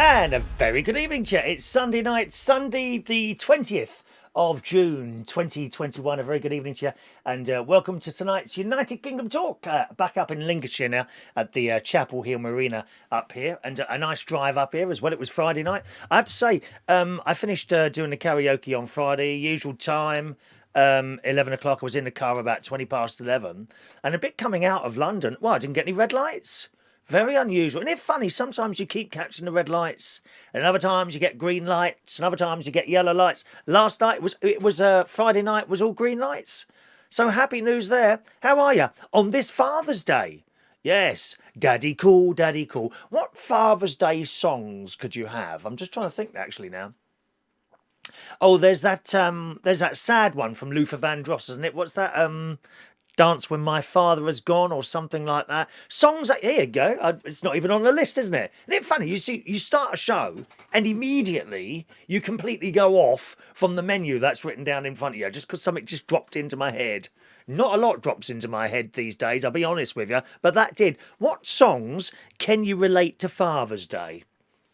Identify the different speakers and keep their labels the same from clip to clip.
Speaker 1: And a very good evening to you. It's Sunday night, Sunday the 20th of June 2021. A very good evening to you, and welcome to tonight's United Kingdom Talk. Back up in Lincolnshire now at the Chapel Hill Marina up here, and a nice drive up here as well. It was Friday night. I have to say, I finished doing the karaoke on Friday, usual time. 11 o'clock. I was in the car about 20 past 11, and a bit coming out of London. Well, I didn't get any red lights. Very unusual. And it's funny, sometimes you keep catching the red lights, and other times you get green lights, and other times you get yellow lights. Last night was Friday night was all green lights. So happy news there. How are you on this Father's Day? Yes, Daddy cool, Daddy cool. What Father's Day songs could you have? I'm just trying to think actually now. Oh, there's that sad one from Luther Vandross, isn't it? What's that? Dance When My Father Has Gone, or something like that. Songs like, here you go. It's not even on the list, isn't it? Isn't it funny? You see, you start a show and immediately you completely go off from the menu that's written down in front of you just because something just dropped into my head. Not a lot drops into my head these days, I'll be honest with you, but that did. What songs can you relate to Father's Day?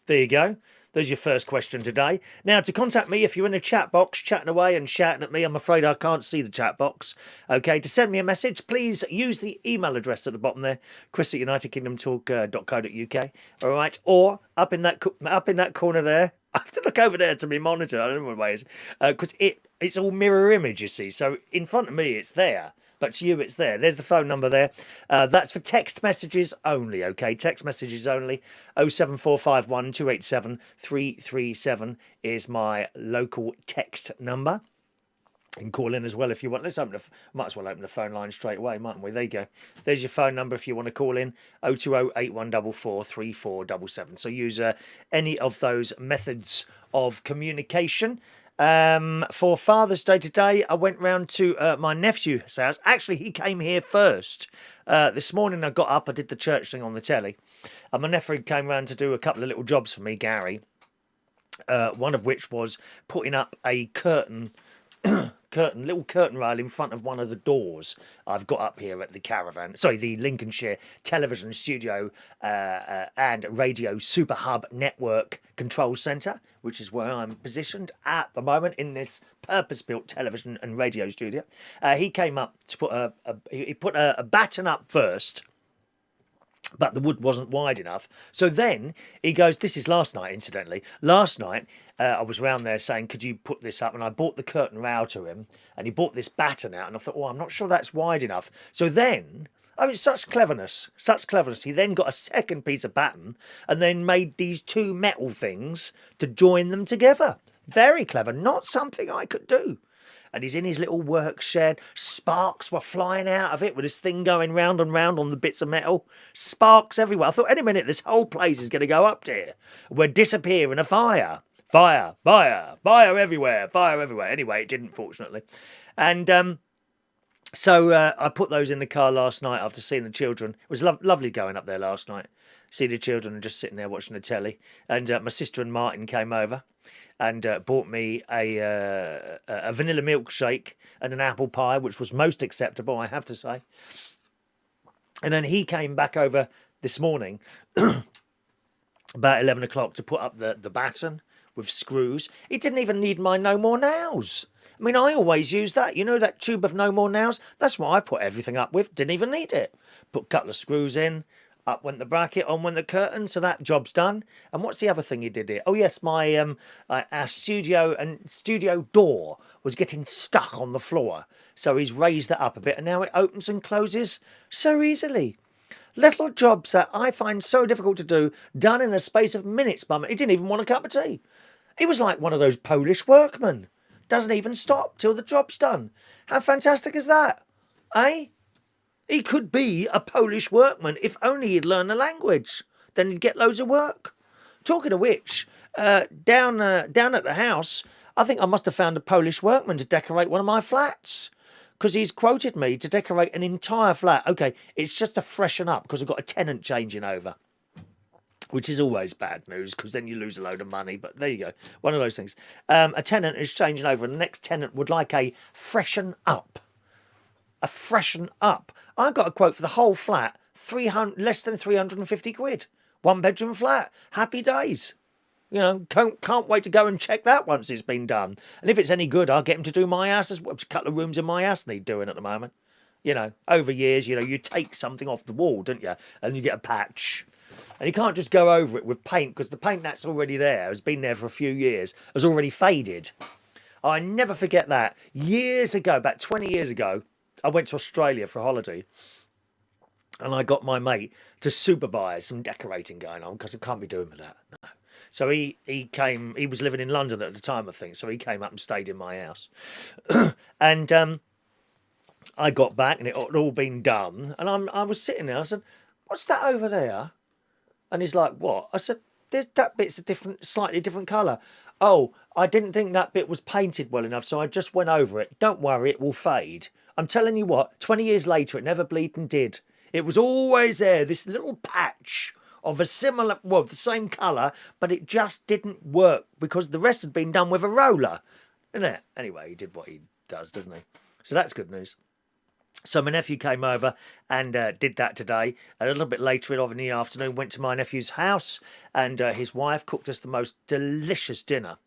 Speaker 1: There you go. There's your first question today. Now, to contact me, if you're in the chat box, chatting away and shouting at me, I'm afraid I can't see the chat box. Okay, to send me a message, please use the email address at the bottom there, chris@unitedkingdomtalk.co.uk. All right, or up in that corner there. I have to look over there to my monitor. I don't know what way it is, because it's all mirror image, you see. So in front of me, it's there. But to you, it's there. There's the phone number there. That's for text messages only, okay? Text messages only. 07451 287 337 is my local text number. You can call in as well if you want. Might as well open the phone line straight away, mightn't we? There you go. There's your phone number if you want to call in. 020 8144 3477. So use any of those methods of communication. For Father's Day today, I went round to my nephew's house. Actually, he came here first. This morning I got up, I did the church thing on the telly, and my nephew came round to do a couple of little jobs for me, Gary. One of which was putting up a little curtain rail in front of one of the doors I've got up here at the caravan. Sorry, the Lincolnshire Television Studio and Radio Super Hub Network Control Centre, which is where I'm positioned at the moment in this purpose-built television and radio studio. He came up to put a batten up first, but the wood wasn't wide enough. So then he goes, this is last night, incidentally. Last night, I was round there saying, could you put this up? And I bought the curtain rail to him, and he bought this batten out, and I thought, oh, I'm not sure that's wide enough. So then, I mean, such cleverness. He then got a second piece of batten and then made these two metal things to join them together. Very clever. Not something I could do. And he's in his little work shed. Sparks were flying out of it with this thing going round and round on the bits of metal. Sparks everywhere. I thought, any minute, this whole place is going to go up there. We'll disappear in a fire. Fire everywhere. Anyway, it didn't, fortunately. And so I put those in the car last night after seeing the children. It was lovely going up there last night. See the children and just sitting there watching the telly. And my sister and Martin came over and bought me a vanilla milkshake and an apple pie, which was most acceptable, I have to say. And then he came back over this morning about 11 o'clock to put up the batten with screws. He didn't even need my No More Nows. I mean, I always use that. You know that tube of No More Nows? That's what I put everything up with. Didn't even need it. Put a couple of screws in. Up went the bracket, on went the curtain, so that job's done. And what's the other thing he did here? Oh yes, my our studio door was getting stuck on the floor, so he's raised that up a bit, and now it opens and closes so easily. Little jobs that I find so difficult to do, done in a space of minutes. Mum, he didn't even want a cup of tea. He was like one of those Polish workmen. Doesn't even stop till the job's done. How fantastic is that? Eh? He could be a Polish workman if only he'd learn the language. Then he'd get loads of work. Talking of which, down at the house, I think I must have found a Polish workman to decorate one of my flats. Because he's quoted me to decorate an entire flat. Okay, it's just to freshen up because I've got a tenant changing over. Which is always bad news because then you lose a load of money. But there you go. One of those things. A tenant is changing over and the next tenant would like a freshen up. A freshen up. I got a quote for the whole flat, less than 350 quid. One bedroom flat. Happy days. You know, can't wait to go and check that once it's been done. And if it's any good, I'll get him to do my house as well. A couple of rooms in my house need doing at the moment. You know, over years, you know, you take something off the wall, don't you? And you get a patch. And you can't just go over it with paint, because the paint that's already there, has been there for a few years, has already faded. I never forget that. Years ago, about 20 years ago, I went to Australia for a holiday, and I got my mate to supervise some decorating going on, because I can't be doing with that. No. So he came, he was living in London at the time, I think, so he came up and stayed in my house. And I got back and it had all been done, and I was sitting there, I said, "What's that over there?" And he's like, "What?" I said, "That bit's a slightly different colour." "Oh, I didn't think that bit was painted well enough, so I just went over it. Don't worry, it will fade." I'm telling you what, 20 years later, it never bleeding did. It was always there, this little patch of a similar, well, the same colour, but it just didn't work because the rest had been done with a roller. Isn't it? Anyway, he did what he does, doesn't he? So that's good news. So my nephew came over and did that today. A little bit later on in the afternoon, went to my nephew's house, and his wife cooked us the most delicious dinner.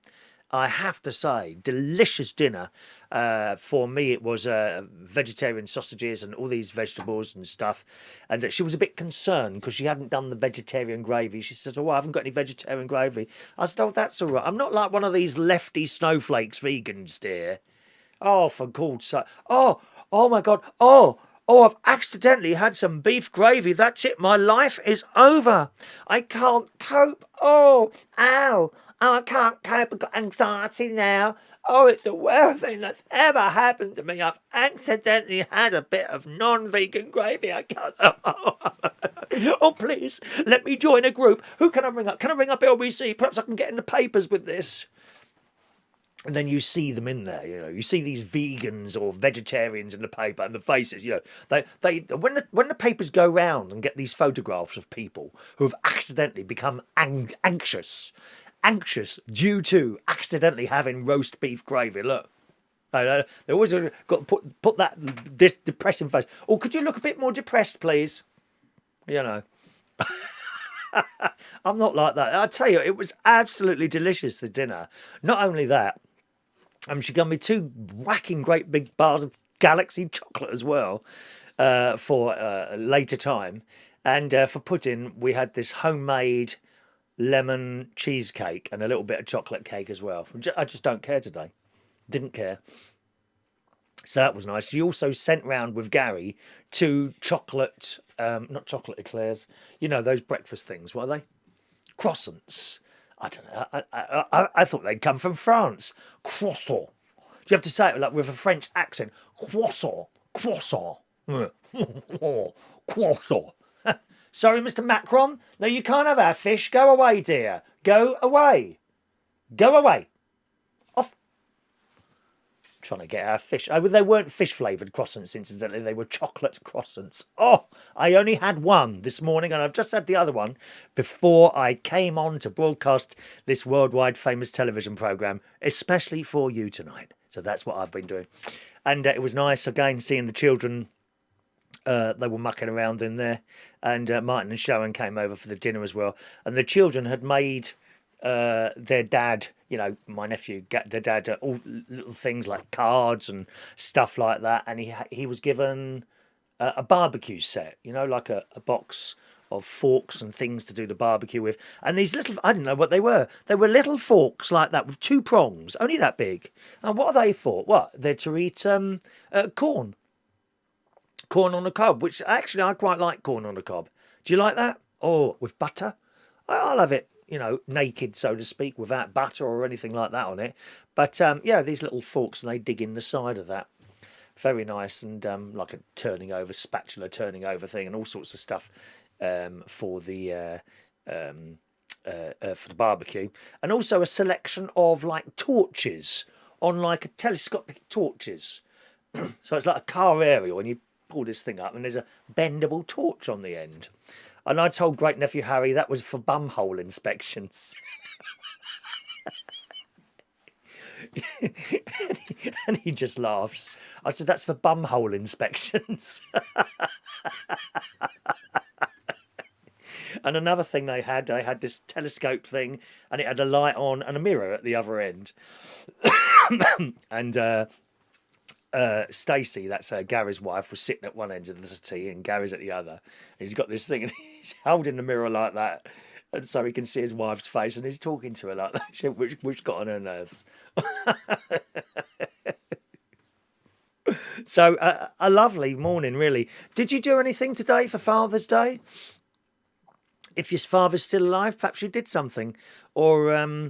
Speaker 1: I have to say, delicious dinner. For me, it was vegetarian sausages and all these vegetables and stuff. And she was a bit concerned because she hadn't done the vegetarian gravy. She said, "Oh, I haven't got any vegetarian gravy." I said, "Oh, that's all right. I'm not like one of these lefty snowflakes vegans, dear." Oh, for God's sake. Oh my God. Oh, I've accidentally had some beef gravy. That's it. My life is over. I can't cope. Oh, ow. Oh, I can't cope. I've got anxiety now. Oh, it's the worst thing that's ever happened to me. I've accidentally had a bit of non-vegan gravy. I can't. Oh, please, let me join a group. Who can I ring up? Can I ring up LBC? Perhaps I can get in the papers with this. And then you see them in there, you know. You see these vegans or vegetarians in the paper, and the faces, you know. They when the papers go round and get these photographs of people who have accidentally become anxious due to accidentally having roast beef gravy. Look, they always got to put this depressing face. Or could you look a bit more depressed, please? You know. I'm not like that. I tell you, it was absolutely delicious, the dinner. Not only that. She got me 2 whacking great big bars of Galaxy chocolate as well for a later time. And for pudding, we had this homemade lemon cheesecake and a little bit of chocolate cake as well. I just don't care today. Didn't care. So that was nice. She also sent round with Gary 2 chocolate, not chocolate eclairs, you know, those breakfast things. What are they? Croissants. I don't know. I thought they'd come from France. Croissant. Do you have to say it like with a French accent? Croissant. Croissant. Croissant. Sorry, Mr. Macron. No, you can't have our fish. Go away, dear. Go away. Go away. Off. Trying to get our fish. Oh, they weren't fish-flavoured croissants, incidentally. They were chocolate croissants. Oh, I only had one this morning, and I've just had the other one before I came on to broadcast this worldwide famous television programme, especially for you tonight. So that's what I've been doing. And it was nice, again, seeing the children. They were mucking around in there. And Martin and Sharon came over for the dinner as well. And the children had made their dad... You know, my nephew, their dad, all little things like cards and stuff like that. And he was given a barbecue set, you know, like a box of forks and things to do the barbecue with. And these little, I didn't know what they were. They were little forks like that with 2 prongs, only that big. And what are they for? What? They're to eat corn. Corn on the cob, which actually I quite like corn on the cob. Do you like that? Oh, with butter? I'll have it. You know, naked, so to speak, without butter or anything like that on it. But, yeah, these little forks, and they dig in the side of that. Very nice, and like a spatula turning over thing, and all sorts of stuff for the barbecue. And also a selection of, like, torches on, like, a telescopic torches. So it's like a car aerial, and you pull this thing up, and there's a bendable torch on the end. And I told great nephew Harry that was for bumhole inspections. And he just laughs. I said, "That's for bumhole inspections." And another thing they had this telescope thing, and it had a light on and a mirror at the other end. And Stacey, that's Gary's wife, was sitting at one end of the settee and Gary's at the other. And he's got this thing and he's holding the mirror like that. And so he can see his wife's face and he's talking to her like that, which got on her nerves. So a lovely morning, really. Did you do anything today for Father's Day? If your father's still alive, perhaps you did something. Or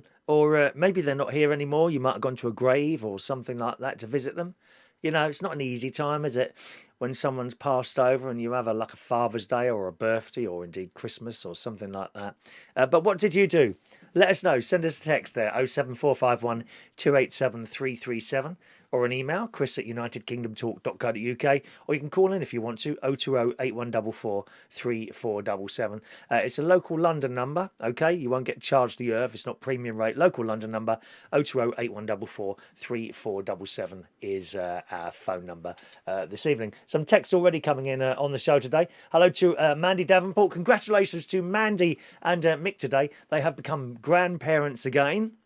Speaker 1: maybe they're not here anymore. You might have gone to a grave or something like that to visit them. You know, it's not an easy time, is it? When someone's passed over and you have like a Father's Day or a birthday or indeed Christmas or something like that. But what did you do? Let us know. Send us a text there, 07451 287 337, or an email, chris@unitedkingdomtalk.co.uk, or you can call in if you want to, 020 8144 3477. It's a local London number, okay? You won't get charged the earth. It's not premium rate. Local London number, 020 8144 3477 is our phone number this evening. Some text already coming in on the show today. Hello to Mandy Davenport. Congratulations to Mandy and Mick today. They have become grandparents again.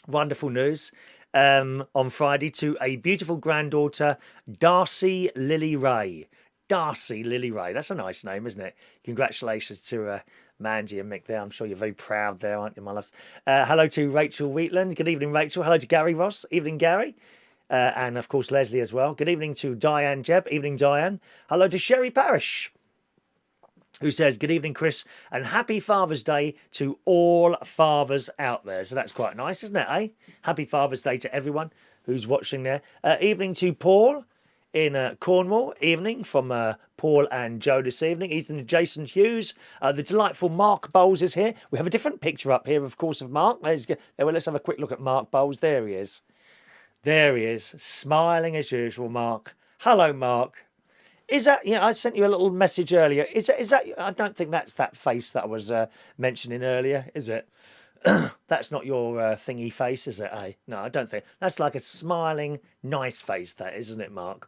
Speaker 1: Wonderful news. On Friday to a beautiful granddaughter, Darcy Lily Ray. Darcy Lily Ray. That's a nice name, isn't it? Congratulations to Mandy and Mick there. I'm sure you're very proud there, aren't you, my loves? Hello to Rachel Wheatland. Good evening, Rachel. Hello to Gary Ross. Evening, Gary. And, of course, Leslie as well. Good evening to Diane Jebb. Evening, Diane. Hello to Sherry Parish, who says, good evening, Chris, and happy Father's Day to all fathers out there. So that's quite nice, isn't it, eh? Happy Father's Day to everyone who's watching there. Evening to Paul in Cornwall. Evening from Paul and Joe this evening. Evening to Jason Hughes. The delightful Mark Bowles is here. We have a different picture up here, of course, of Mark. Well, let's have a quick look at Mark Bowles. There he is. There he is, smiling as usual, Mark. Hello, Mark. Is that, I sent you a little message earlier. Is that, I don't think that's that face that I was mentioning earlier, is it? That's not your thingy face, is it, eh? No, I don't think. That's like a smiling, nice face, that, isn't it, Mark?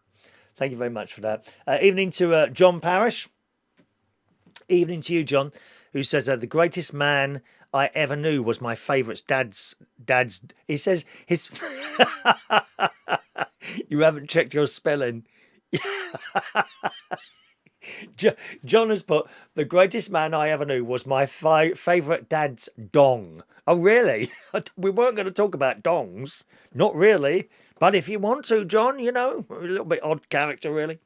Speaker 1: Thank you very much for that. Evening to John Parrish. Evening to you, John, who says, the greatest man I ever knew was my favourite dad's. He says, his... You haven't checked your spelling. John has put, the greatest man I ever knew was my favourite dad's dong. Oh, really? We weren't going to talk about dongs. Not really. But if you want to, John, a little bit odd character, really.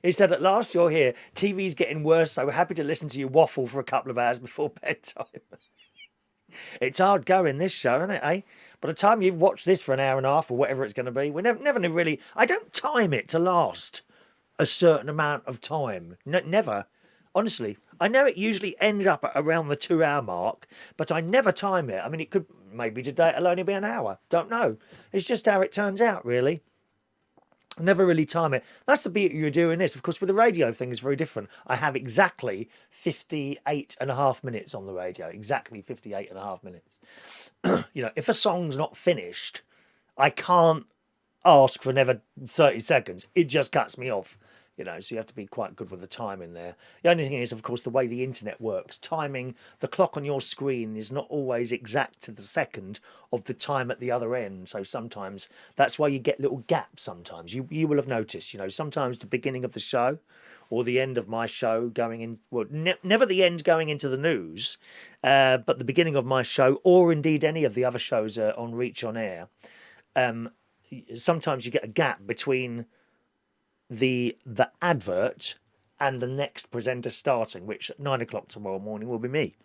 Speaker 1: He said, at last you're here. TV's getting worse, so we're happy to listen to you waffle for a couple of hours before bedtime. It's hard going, this show, isn't it, eh? By the time you've watched this for an hour and a half or whatever it's going to be, we never really... I don't time it to last a certain amount of time. Never. Honestly. I know it usually ends up at around the 2-hour mark, but I never time it. I mean, it could... Maybe today it'll only be an hour. Don't know. It's just how it turns out, really. Never really time it. That's the beauty you're doing this. Of course, with the radio thing, it's very different. I have exactly 58 and a half minutes on the radio. Exactly 58 and a half minutes. If a song's not finished, I can't ask for another 30 seconds. It just cuts me off. So you have to be quite good with the timing there. The only thing is, of course, the way the internet works. Timing, the clock on your screen is not always exact to the second of the time at the other end. So sometimes that's why you get little gaps sometimes. You will have noticed, sometimes the beginning of the show or the end of my show going in, well, never the end going into the news, but the beginning of my show or indeed any of the other shows on Reach on Air. Sometimes you get a gap between the advert and the next presenter starting, which at 9 o'clock tomorrow morning will be me.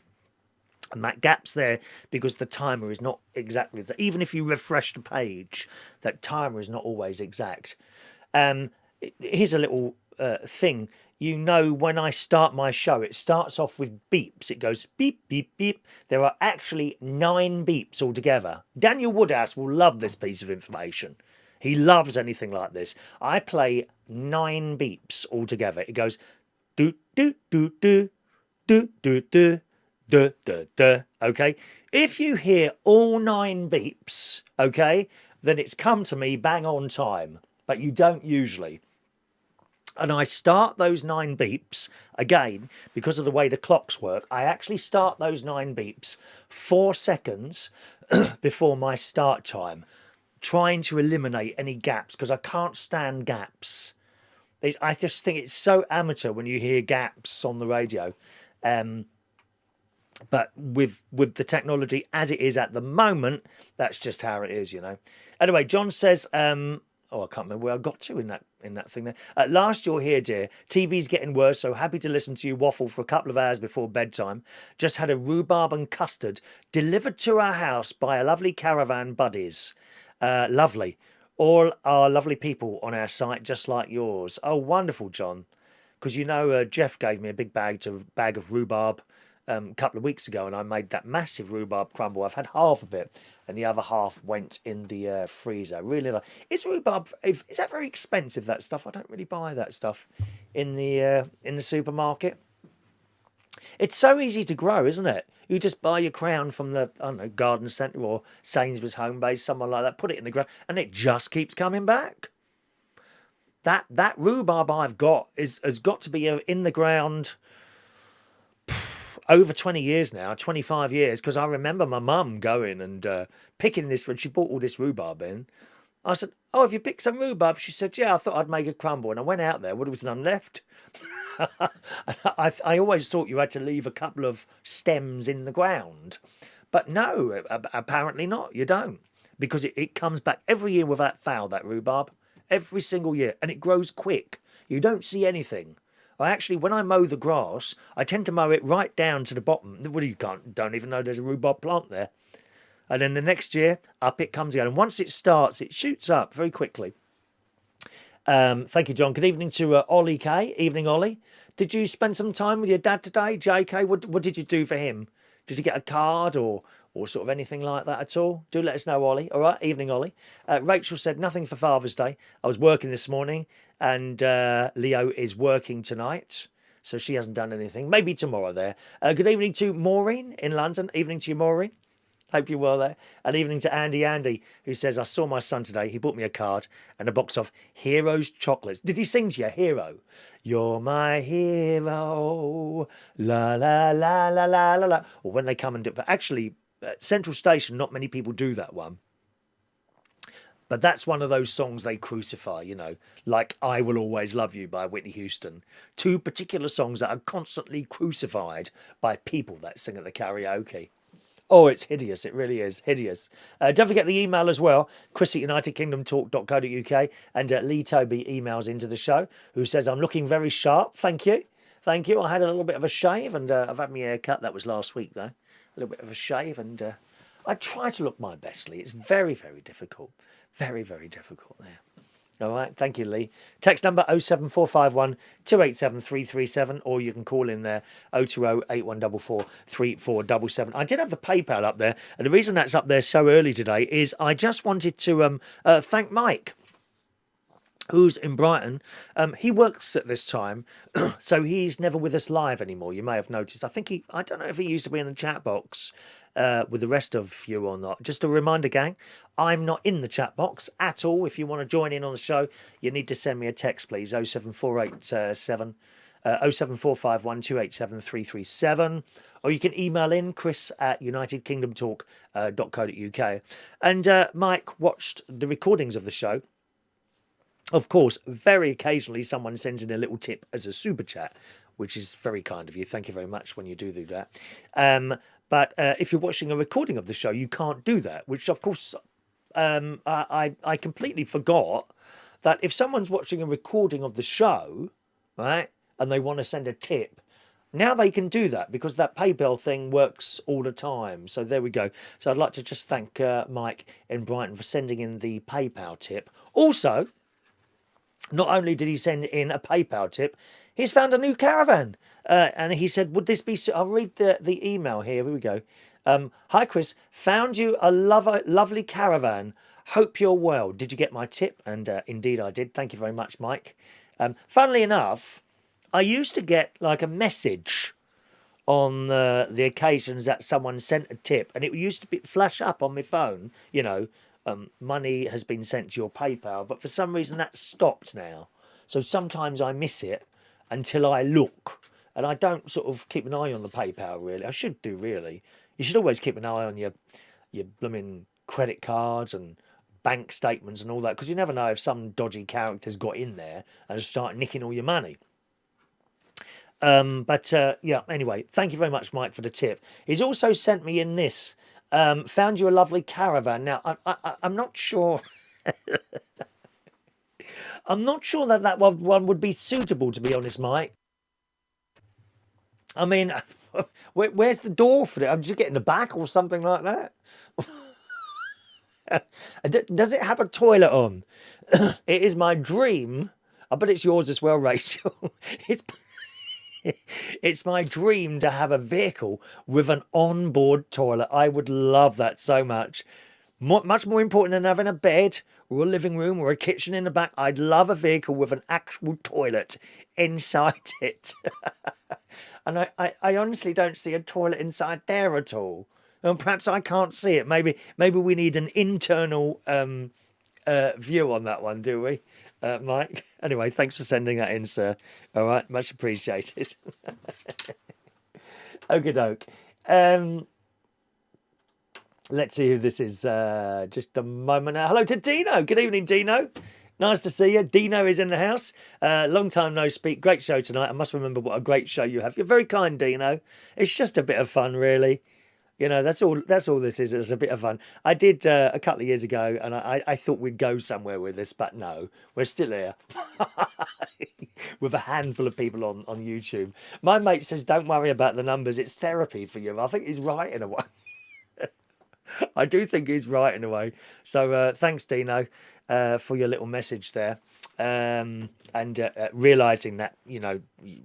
Speaker 1: And that gap's there because the timer is not exactly... Even if you refresh the page, that timer is not always exact. Here's a little thing. When I start my show, it starts off with beeps. It goes beep, beep, beep. There are actually 9 beeps altogether. Daniel Woodhouse will love this piece of information. He loves anything like this. I play 9 beeps altogether. It goes do do do do do do do do do do. Okay. If you hear all 9 beeps, okay, then it's come to me bang on time. But you don't usually. And I start those 9 beeps, again, because of the way the clocks work, I actually start those 9 beeps 4 seconds before my start time, trying to eliminate any gaps, because I can't stand gaps. I just think it's so amateur when you hear gaps on the radio. But with the technology as it is at the moment, that's just how it is, you know. Anyway, John says, I can't remember where I got to in that thing there. At last you're here, dear. TV's getting worse, so happy to listen to you waffle for a couple of hours before bedtime. Just had a rhubarb and custard delivered to our house by a lovely caravan buddies. Lovely. All are lovely people on our site, just like yours. Oh, wonderful, John. Because you know, Jeff gave me a big bag of rhubarb a couple of weeks ago, and I made that massive rhubarb crumble. I've had half of it, and the other half went in the freezer. Really like. Is rhubarb? Is that very expensive? That stuff? I don't really buy that stuff in the supermarket. It's so easy to grow, isn't it? You just buy your crown from the, I don't know, garden centre or Sainsbury's home base, someone like that. Put it in the ground, and it just keeps coming back. That rhubarb I've got has got to be in the ground over 20 years now, 25 years, because I remember my mum going and picking this when she bought all this rhubarb in. I said, "Oh, have you picked some rhubarb?" She said, "Yeah, I thought I'd make a crumble." And I went out there, well, there was none left. I always thought you had to leave a couple of stems in the ground. But no, apparently not. You don't. Because it comes back every year without fail, that rhubarb. Every single year. And it grows quick. You don't see anything. When I mow the grass, I tend to mow it right down to the bottom. Well, you don't even know there's a rhubarb plant there. And then the next year, up it comes again. And once it starts, it shoots up very quickly. Thank you, John. Good evening to Ollie K. Evening, Ollie. Did you spend some time with your dad today, JK? What did you do for him? Did you get a card or sort of anything like that at all? Do let us know, Ollie. All right, evening, Ollie. Rachel said nothing for Father's Day. I was working this morning, and Leo is working tonight, so she hasn't done anything. Maybe tomorrow there. Good evening to Maureen in London. Evening to you, Maureen. Hope you're well there. And evening to Andy, who says, I saw my son today. He bought me a card and a box of Heroes chocolates. Did he sing to you, Hero? You're my hero. La, la, la, la, la, la, la. Or when they come and do it. But actually, at Central Station, not many people do that one. But that's one of those songs they crucify, you know, like I Will Always Love You by Whitney Houston. 2 particular songs that are constantly crucified by people that sing at the karaoke. Oh, it's hideous. It really is hideous. Don't forget the email as well, chris@unitedkingdomtalk.co.uk, and Lee Toby emails into the show, who says, I'm looking very sharp. Thank you. Thank you. I had a little bit of a shave, and I've had my hair cut. That was last week, though. A little bit of a shave, and I try to look my best, Lee. It's very, very difficult. Very, very difficult there. All right, thank you, Lee. Text number 07451 287 337, or you can call in there 020 8144 3477. I did have the PayPal up there, and the reason that's up there so early today is I just wanted to thank Mike, who's in Brighton. He works at this time, so he's never with us live anymore. You may have noticed. I don't know if he used to be in the chat box with the rest of you or not. Just a reminder, gang, I'm not in the chat box at all. If you want to join in on the show, you need to send me a text, please. 07487 07451 287 337, or you can email in chris@unitedkingdomtalk.co.uk. And Mike watched the recordings of the show. Of course, very occasionally someone sends in a little tip as a super chat, which is very kind of you. Thank you very much when you do that. But if you're watching a recording of the show, you can't do that, which, of course, I completely forgot that if someone's watching a recording of the show, right, and they want to send a tip, now they can do that because that PayPal thing works all the time. So there we go. So I'd like to just thank Mike in Brighton for sending in the PayPal tip. Also, not only did he send in a PayPal tip, he's found a new caravan. And he said, would this be... I'll read the email here. Here we go. Hi, Chris. Found you a lovely caravan. Hope you're well. Did you get my tip? And indeed I did. Thank you very much, Mike. Funnily enough, I used to get like a message on the occasions that someone sent a tip. And it used to flash up on my phone, you know, money has been sent to your PayPal, but for some reason that's stopped now. So sometimes I miss it until I look. And I don't sort of keep an eye on the PayPal, really. I should do, really. You should always keep an eye on your blooming credit cards and bank statements and all that, because you never know if some dodgy character's got in there and start nicking all your money. Yeah, anyway, thank you very much, Mike, for the tip. He's also sent me in this. Found you a lovely caravan. Now, I'm not sure. I'm not sure that one would be suitable, to be honest, Mike. I mean, where's the door for it? I'm just getting the back or something like that. Does it have a toilet on? It is my dream. I bet it's yours as well, Rachel. It's it's my dream to have a vehicle with an onboard toilet. I would love that so much. Much more important than having a bed or a living room or a kitchen in the back. I'd love a vehicle with an actual toilet inside it. And I honestly don't see a toilet inside there at all. And perhaps I can't see it. Maybe we need an internal view on that one, do we, Mike? Anyway, thanks for sending that in, sir. All right, much appreciated. Okie doke. Let's see who this is. Just a moment now. Hello to Dino. Good evening, Dino. Nice to see you. Dino is in the house. Long time no speak. Great show tonight. I must remember what a great show you have. You're very kind, Dino. It's just a bit of fun, really. You know, that's all this is. It's a bit of fun. I did a couple of years ago, and I thought we'd go somewhere with this, but no, we're still here with a handful of people on YouTube. My mate says, don't worry about the numbers. It's therapy for you. I think he's right in a way. I do think he's right in a way. So thanks, Dino, for your little message there. And realising that, you know,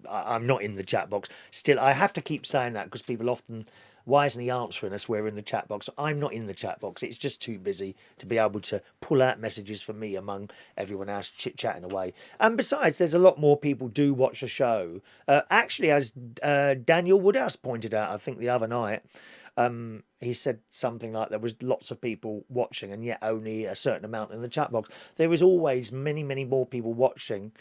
Speaker 1: I'm not in the chat box. Still, I have to keep saying that because people often... Why isn't he answering us? We're in the chat box. I'm not in the chat box. It's just too busy to be able to pull out messages for me among everyone else chit-chatting away. And besides, there's a lot more people do watch the show. Actually, as Daniel Woodhouse pointed out, I think the other night, he said something like there was lots of people watching and yet only a certain amount in the chat box. There is always many, many more people watching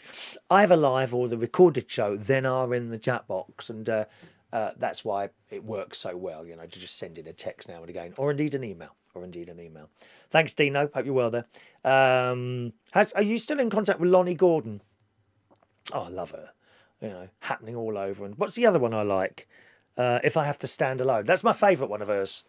Speaker 1: either live or the recorded show than are in the chat box. And that's why it works so well, you know, to just send in a text now and again, or indeed an email, Thanks, Dino. Hope you're well there. Are you still in contact with Lonnie Gordon? Oh, I love her. You know, happening all over. And what's the other one I like? If I Have to Stand Alone. That's my favourite one of hers.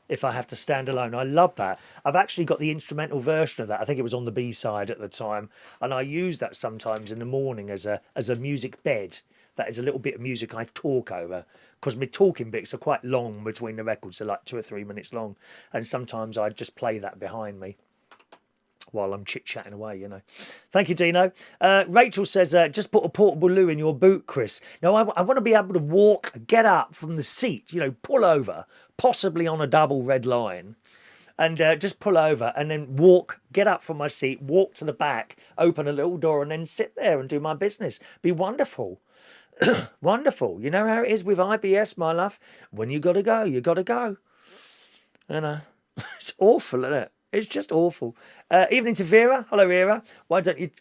Speaker 1: If I Have to Stand Alone. I love that. I've actually got the instrumental version of that. I think it was on the B-side at the time. And I use that sometimes in the morning as a music bed. That is a little bit of music I talk over, because my talking bits are quite long between the records. They're like 2 or 3 minutes long. And sometimes I just play that behind me while I'm chit-chatting away, you know. Thank you, Dino. Rachel says, just put a portable loo in your boot, Chris. No, I want to be able to walk, get up from the seat, you know, pull over, possibly on a double red line, and just pull over and then walk, get up from my seat, walk to the back, open a little door and then sit there and do my business. Be wonderful. Wonderful. You know how it is with IBS, my love? When you got to go, you got to go. You know, it's awful, isn't it? It's just awful. Evening to Vera. Hello, Vera. Why don't you...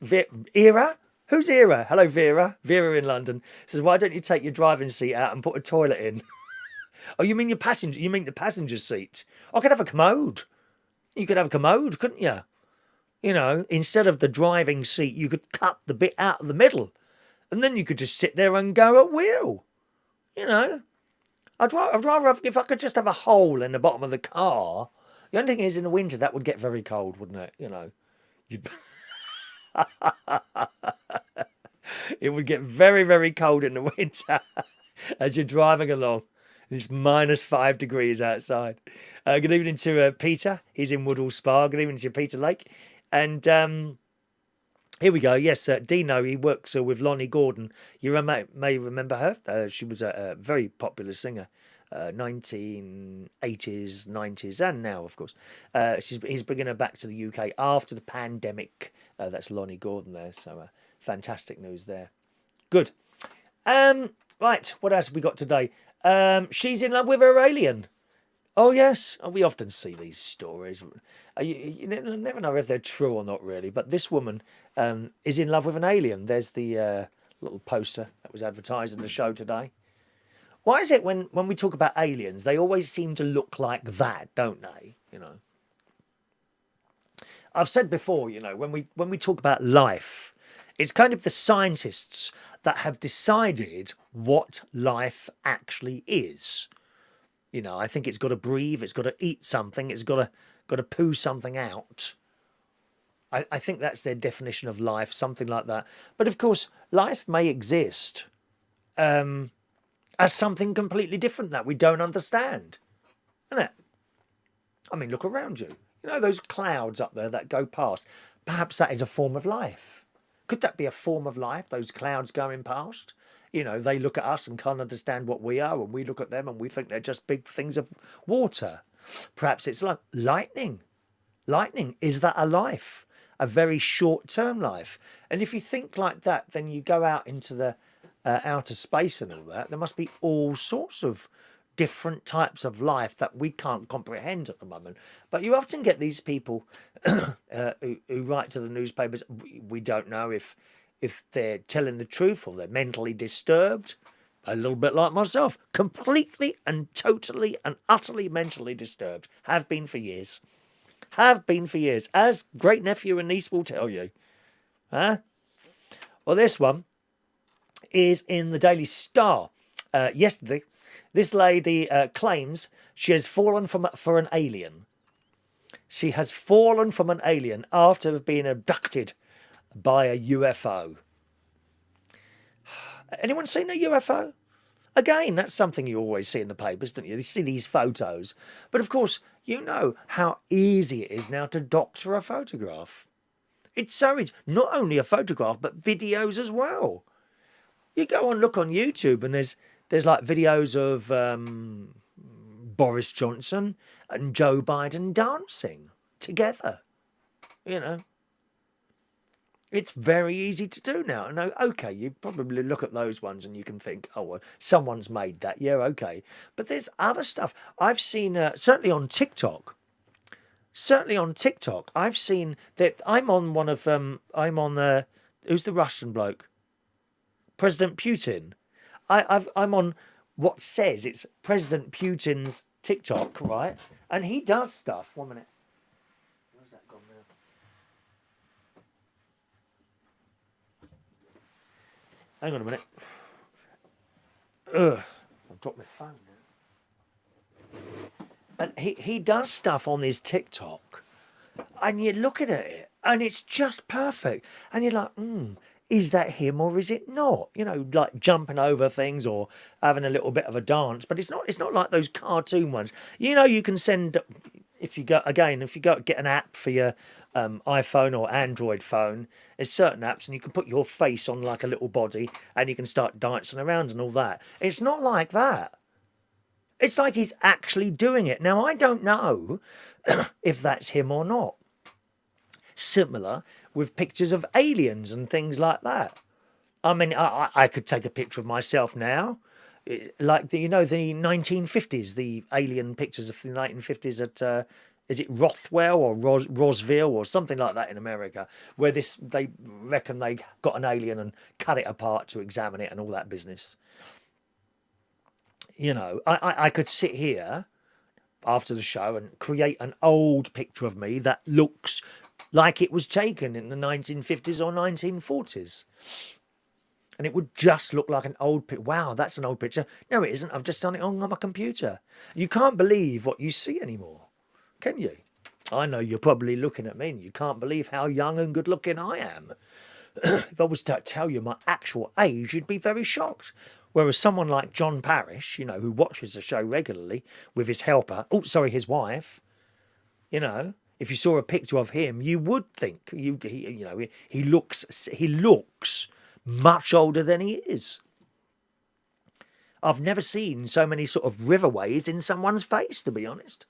Speaker 1: Era? Who's Era? Hello, Vera. Vera in London. Says, why don't you take your driving seat out and put a toilet in? Oh, you mean your passenger? You mean the passenger seat? I could have a commode. You could have a commode, couldn't you? You know, instead of the driving seat, you could cut the bit out of the middle. And then you could just sit there and go at will. You know, I'd rather have, if I could just have a hole in the bottom of the car. The only thing is, in the winter, that would get very cold, wouldn't it? You know, it would get very, very cold in the winter as you're driving along. It's -5 degrees outside. Good evening to Peter. He's in Woodhall Spa. Good evening to Peter Lake. And here we go. Yes, Dino, he works with Lonnie Gordon. You may remember her. She was a very popular singer. 1980s, 90s, and now, of course. He's bringing her back to the UK after the pandemic. That's Lonnie Gordon there. So fantastic news there. Good. Right, what else have we got today? She's in love with her alien. Oh yes, we often see these stories. You never know if they're true or not, really. But this woman is in love with an alien. There's the little poster that was advertised in the show today. Why is it when we talk about aliens, they always seem to look like that, don't they? I've said before, when we talk about life, it's kind of the scientists that have decided what life actually is. I think it's got to breathe, it's got to eat something, it's got to poo something out. I think that's their definition of life, something like that. But of course, life may exist as something completely different that we don't understand, isn't it? I mean, look around you. Those clouds up there that go past. Perhaps that is a form of life. Could that be a form of life, those clouds going past? They look at us and can't understand what we are, and we look at them and we think they're just big things of water. Perhaps it's like lightning. Lightning, is that a life? A very short-term life? And if you think like that, then you go out into the outer space and all that. There must be all sorts of different types of life that we can't comprehend at the moment. But you often get these people who write to the newspapers. We don't know if they're telling the truth or they're mentally disturbed. A little bit like myself, completely and totally and utterly mentally disturbed. Have been for years. Have been for years, as great nephew and niece will tell you. Huh? Well, this one is in the Daily Star yesterday. This lady claims she has fallen for an alien. She has fallen from an alien after being abducted by a UFO. Anyone seen a UFO? Again, that's something you always see in the papers, don't you? You see these photos. But of course, you know how easy it is now to doctor a photograph. It's so easy. Not only a photograph, but videos as well. You go and look on YouTube and there's like videos of Boris Johnson and Joe Biden dancing together. It's very easy to do now. No, okay, you probably look at those ones and you can think, oh, well, someone's made that. Yeah, okay. But there's other stuff. I've seen, certainly on TikTok, I've seen that I'm on one of, who's the Russian bloke? President Putin. I'm on what says it's President Putin's TikTok, right? And he does stuff. 1 minute. Where's that gone now? Hang on a minute. I've dropped my phone now. And he does stuff on his TikTok. And you're looking at it, and it's just perfect. And you're like, is that him or is it not? Like jumping over things or having a little bit of a dance. But it's not like those cartoon ones. You can send, if you go get an app for your iPhone or Android phone, there's certain apps and you can put your face on like a little body and you can start dancing around and all that. It's not like that. It's like he's actually doing it. Now, I don't know if that's him or not. Similar with pictures of aliens and things like that. I mean, I could take a picture of myself now. Like, the 1950s, the alien pictures of the 1950s at, is it Rothwell or Roswell or something like that in America, where they reckon they got an alien and cut it apart to examine it and all that business. I could sit here after the show and create an old picture of me that looks like it was taken in the 1950s or 1940s. And it would just look like an old picture. Wow, that's an old picture. No, it isn't. I've just done it on my computer. You can't believe what you see anymore, can you? I know you're probably looking at me and you can't believe how young and good looking I am. If I was to tell you my actual age, you'd be very shocked. Whereas someone like John Parrish, who watches the show regularly with his helper, his wife, if you saw a picture of him, you would think he looks much older than he is. I've never seen so many sort of riverways in someone's face, to be honest.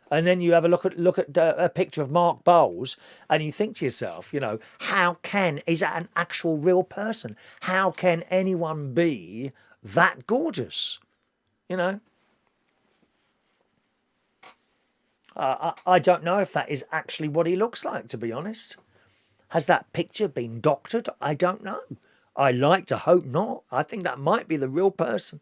Speaker 1: And then you have a look at a picture of Mark Bowles, and you think to yourself, is that an actual real person? How can anyone be that gorgeous? I don't know if that is actually what he looks like, to be honest. Has that picture been doctored? I don't know. I like to hope not. I think that might be the real person.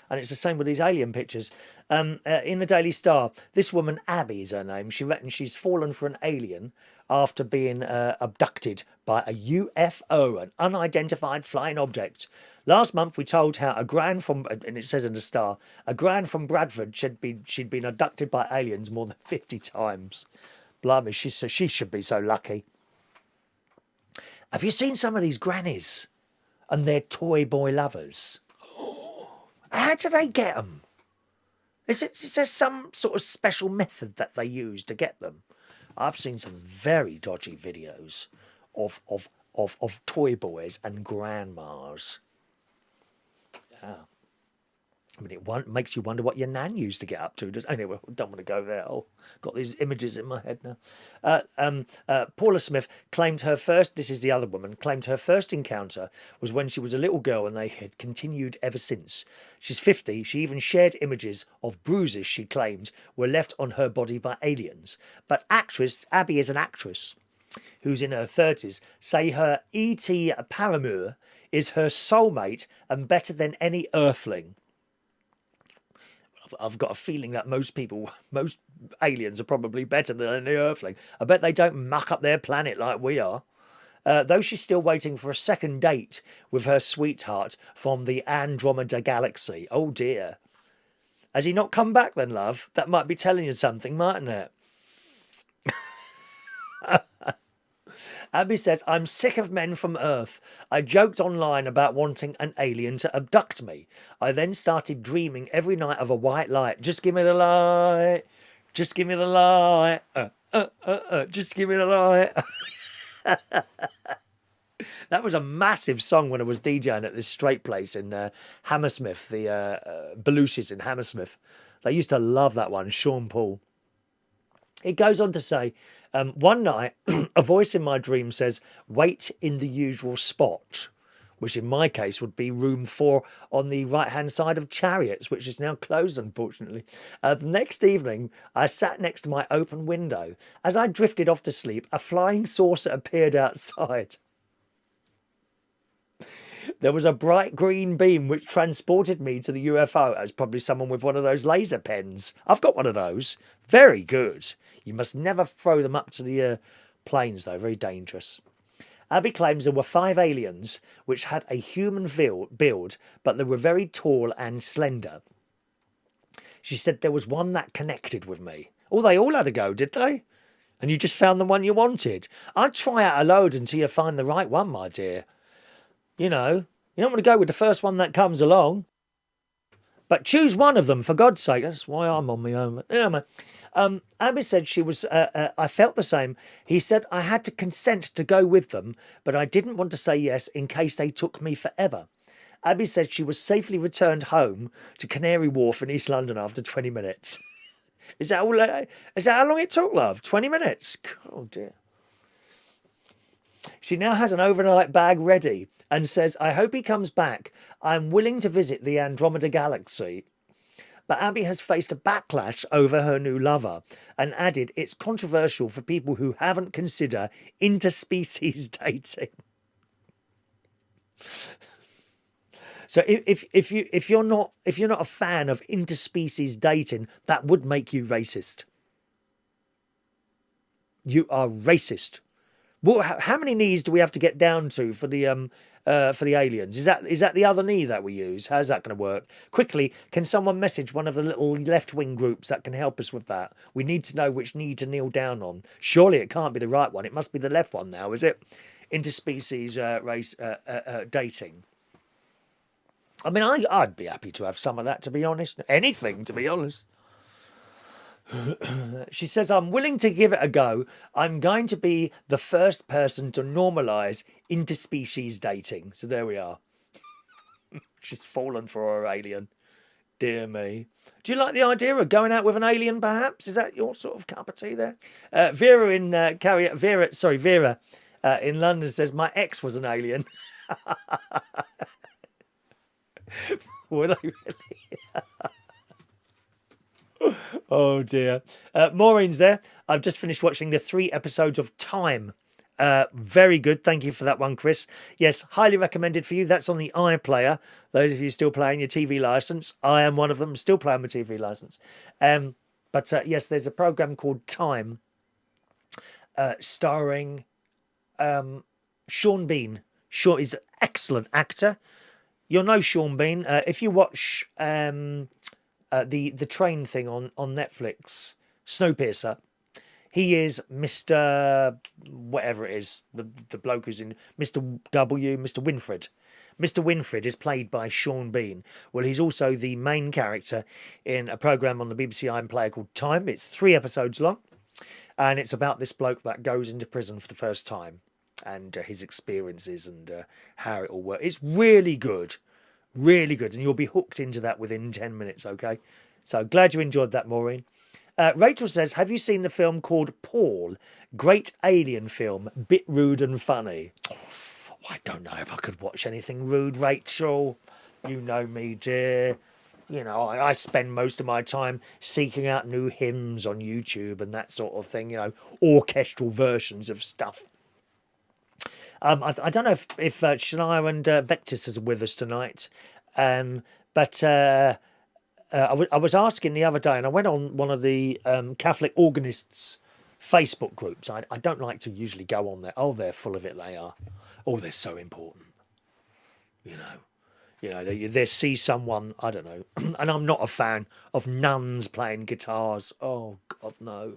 Speaker 1: And it's the same with these alien pictures. In the Daily Star, this woman, Abby is her name, she reckons she's fallen for an alien after being abducted by a UFO, an unidentified flying object. Last month, we told how a gran from, and it says in the Star, a gran from Bradford she'd been abducted by aliens more than 50 times. Blimey, she should be so lucky. Have you seen some of these grannies and their toy boy lovers? How do they get them? Is there some sort of special method that they use to get them? I've seen some very dodgy videos of toy boys and grandmas. Yeah. I mean, it makes you wonder what your nan used to get up to. Anyway, I don't want to go there. Oh, got these images in my head now. Paula Smith claimed her first, this is the other woman, claimed her first encounter was when she was a little girl and they had continued ever since. She's 50. She even shared images of bruises she claimed were left on her body by aliens. But actress, Abby is an actress who's in her 30s, say her E.T. paramour is her soulmate and better than any earthling. I've got a feeling that most aliens are probably better than any earthling. I bet they don't muck up their planet like we are. Though she's still waiting for a second date with her sweetheart from the Andromeda Galaxy. Oh dear. Has he not come back then, love? That might be telling you something, mightn't it? Abby says, I'm sick of men from Earth. I joked online about wanting an alien to abduct me. I then started dreaming every night of a white light. Just give me the light. Just give me the light. Just give me the light. That was a massive song when I was DJing at this straight place in Hammersmith, the Belushi's in Hammersmith. They used to love that one, Sean Paul. It goes on to say, one night, a voice in my dream says, wait in the usual spot, which in my case would be room 4 on the right-hand side of Chariots, which is now closed, unfortunately. The next evening, I sat next to my open window. As I drifted off to sleep, a flying saucer appeared outside. There was a bright green beam which transported me to the UFO. It was probably someone with one of those laser pens. I've got one of those. Very good. You must never throw them up to the planes, though. Very dangerous. Abby claims there were 5 aliens which had a human build, but they were very tall and slender. She said there was one that connected with me. Oh, they all had a go, did they? And you just found the one you wanted. I'd try out a load until you find the right one, my dear. You know, you don't want to go with the first one that comes along. But choose one of them, for God's sake. That's why I'm on my own. Anyway, Abby said she was, I felt the same. He said I had to consent to go with them, but I didn't want to say yes in case they took me forever. Abby said she was safely returned home to Canary Wharf in East London after 20 minutes. Is that how long it took, love? 20 minutes? Oh, dear. She now has an overnight bag ready and says, I hope he comes back. I'm willing to visit the Andromeda Galaxy. But Abby has faced a backlash over her new lover and added it's controversial for people who haven't considered interspecies dating. So if you're not a fan of interspecies dating, that would make you racist. You are racist. Well, how many knees do we have to get down to for the aliens? Is that the other knee that we use? How's that going to work? Quickly, can someone message one of the little left-wing groups that can help us with that? We need to know which knee to kneel down on. Surely it can't be the right one. It must be the left one now, is it? Interspecies race dating. I mean, I'd be happy to have some of that, to be honest. Anything, to be honest. She says, I'm willing to give it a go. I'm going to be the first person to normalise interspecies dating. So there we are. She's fallen for her alien. Dear me. Do you like the idea of going out with an alien, perhaps? Is that your sort of cup of tea there? Vera in London says, my ex was an alien. Were they really? Oh dear. Maureen's there. I've just finished watching the 3 episodes of Time. Very good. Thank you for that one, Chris. Yes, highly recommended for you. That's on the iPlayer. Those of you still playing your TV license, I am one of them. Still playing my TV license. But yes, there's a program called Time, starring Sean Bean. Sean is an excellent actor. You'll know Sean Bean if you watch the train thing on Netflix, Snowpiercer. He is Mr. whatever it is, the bloke who's in Mr. W, Mr. Winfred. Mr. Winfred is played by Sean Bean. Well, he's also the main character in a programme on the BBC iPlayer called Time. It's 3 episodes long, and it's about this bloke that goes into prison for the first time and his experiences and how it all works. It's really good. Really good. And you'll be hooked into that within 10 minutes, okay? So glad you enjoyed that, Maureen. Rachel says, have you seen the film called Paul? Great alien film, bit rude and funny. I don't know if I could watch anything rude, Rachel. You know me, dear. You know, I spend most of my time seeking out new hymns on YouTube and that sort of thing, you know, orchestral versions of stuff. I don't know if Shania and Vectis is with us tonight, but I was asking the other day, and I went on one of the Catholic organists' Facebook groups. I don't like to usually go on there. Oh, they're full of it. They are. Oh, they're so important. You know, they see someone, I don't know, and I'm not a fan of nuns playing guitars. Oh God, no.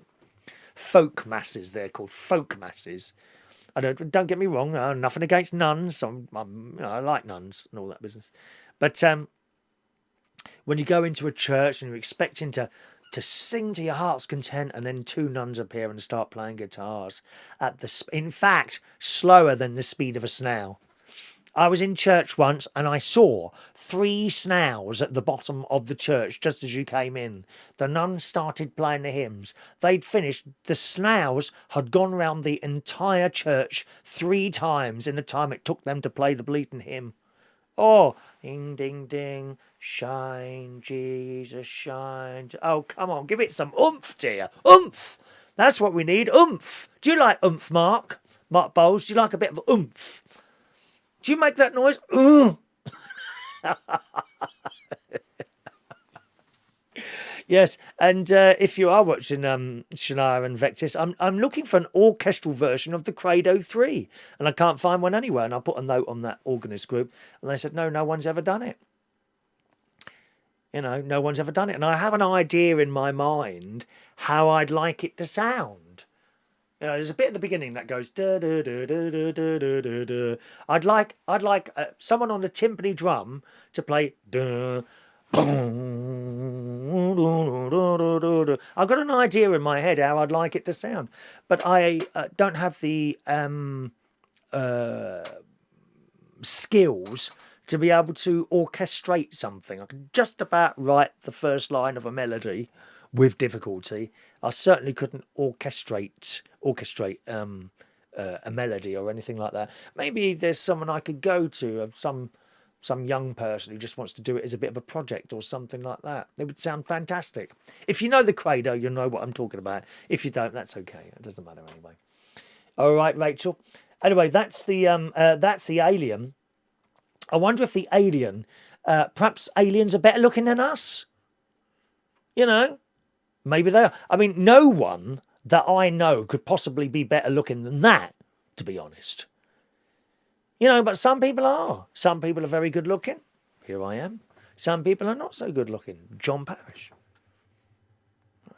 Speaker 1: Folk masses, they're called folk masses. Don't get me wrong, nothing against nuns. I like nuns and all that business. But when you go into a church and you're expecting to sing to your heart's content, and then 2 nuns appear and start playing guitars in fact, slower than the speed of a snail. I was in church once and I saw 3 snails at the bottom of the church just as you came in. The nuns started playing the hymns. They'd finished. The snails had gone round the entire church 3 times in the time it took them to play the bleating hymn. Oh, ding, ding, ding, shine, Jesus, shine. Oh, come on, give it some oomph, dear. Oomph. That's what we need, oomph. Do you like oomph, Mark? Mark Bowles, do you like a bit of oomph? Do you make that noise? Yes, and if you are watching Shania and Vectis, I'm looking for an orchestral version of the Credo 3, and I can't find one anywhere. And I put a note on that organist group, and they said, no one's ever done it. You know, no one's ever done it. And I have an idea in my mind how I'd like it to sound. You know, there's a bit at the beginning that goes da da da da da da da da da. I'd like someone on the timpani drum to play da. I've got an idea in my head how I'd like it to sound, but I don't have the skills to be able to orchestrate something. I can just about write the first line of a melody with difficulty. I certainly couldn't orchestrate a melody or anything like that. Maybe there's someone I could go to, of some young person who just wants to do it as a bit of a project or something like that. It would sound fantastic. If you know the Credo, you'll know what I'm talking about. If you don't, that's okay. It doesn't matter anyway. All right, Rachel. Anyway, that's the alien. I wonder if the alien, perhaps aliens are better looking than us. You know, maybe they are. I mean, no one that I know could possibly be better looking than that, to be honest. You know, but some people are. Some people are very good looking. Here I am. Some people are not so good looking. John Parrish.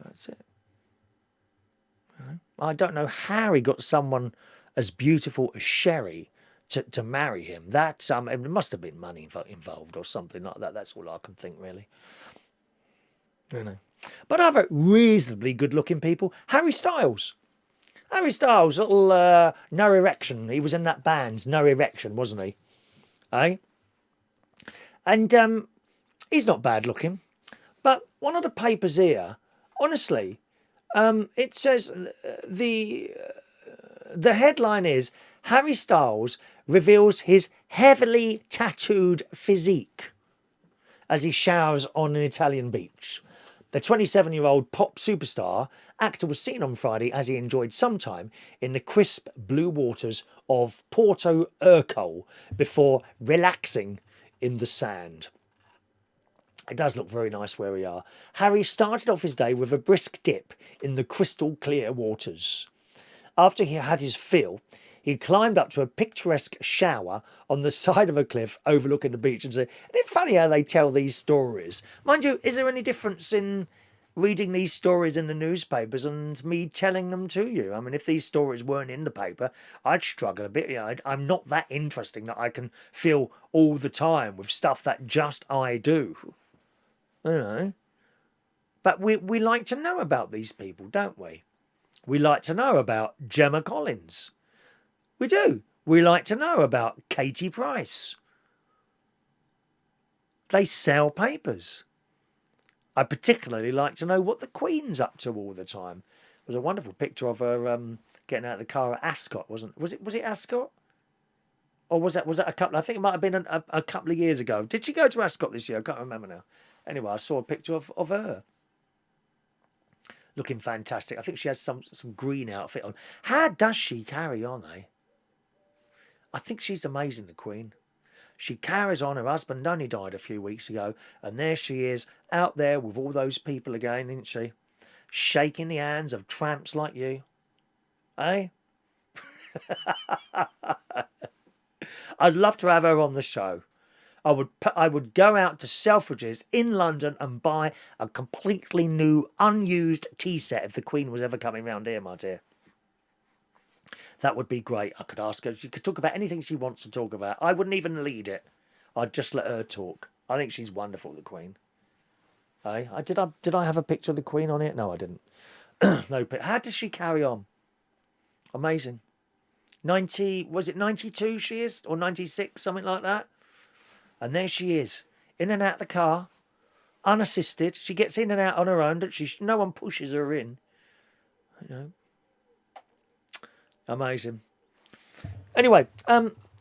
Speaker 1: That's it. I don't know how he got someone as beautiful as Sherry to marry him. That it must have been money involved or something like that. That's all I can think, really. You know. But other reasonably good-looking people. Harry Styles, little No Erection. He was in that band, No Erection, wasn't he? Eh? And he's not bad looking. But one of the papers here, honestly, it says the headline is Harry Styles reveals his heavily tattooed physique as he showers on an Italian beach. The 27-year-old pop superstar actor was seen on Friday as he enjoyed some time in the crisp blue waters of Porto Urco before relaxing in the sand. It does look very nice where we are. Harry started off his day with a brisk dip in the crystal clear waters. After he had his fill, he climbed up to a picturesque shower on the side of a cliff overlooking the beach. And said, isn't it funny how they tell these stories? Mind you, is there any difference in reading these stories in the newspapers and me telling them to you? I mean, if these stories weren't in the paper, I'd struggle a bit. You know, I'm not that interesting that I can feel all the time with stuff that just I do. You know. But we like to know about these people, don't we? We like to know about Gemma Collins. We do. We like to know about Katie Price. They sell papers. I particularly like to know what the Queen's up to all the time. There was a wonderful picture of her getting out of the car at Ascot, wasn't it? Was it Ascot? Or was that a couple? I think it might have been a couple of years ago. Did she go to Ascot this year? I can't remember now. Anyway, I saw a picture of her. Looking fantastic. I think she has some green outfit on. How does she carry on, eh? I think she's amazing, the Queen. She carries on. Her husband only died a few weeks ago. And there she is, out there with all those people again, isn't she? Shaking the hands of tramps like you. Eh? I'd love to have her on the show. I would go out to Selfridges in London and buy a completely new, unused tea set if the Queen was ever coming round here, my dear. That would be great. I could ask her. She could talk about anything she wants to talk about. I wouldn't even lead it. I'd just let her talk. I think she's wonderful, the Queen. Did I have a picture of the Queen on it? No, I didn't. No. How does she carry on? Amazing. 90, was it 92 she is? Or 96, something like that? And there she is, in and out the car, unassisted. She gets in and out on her own. No one pushes her in. You know. Amazing. Anyway,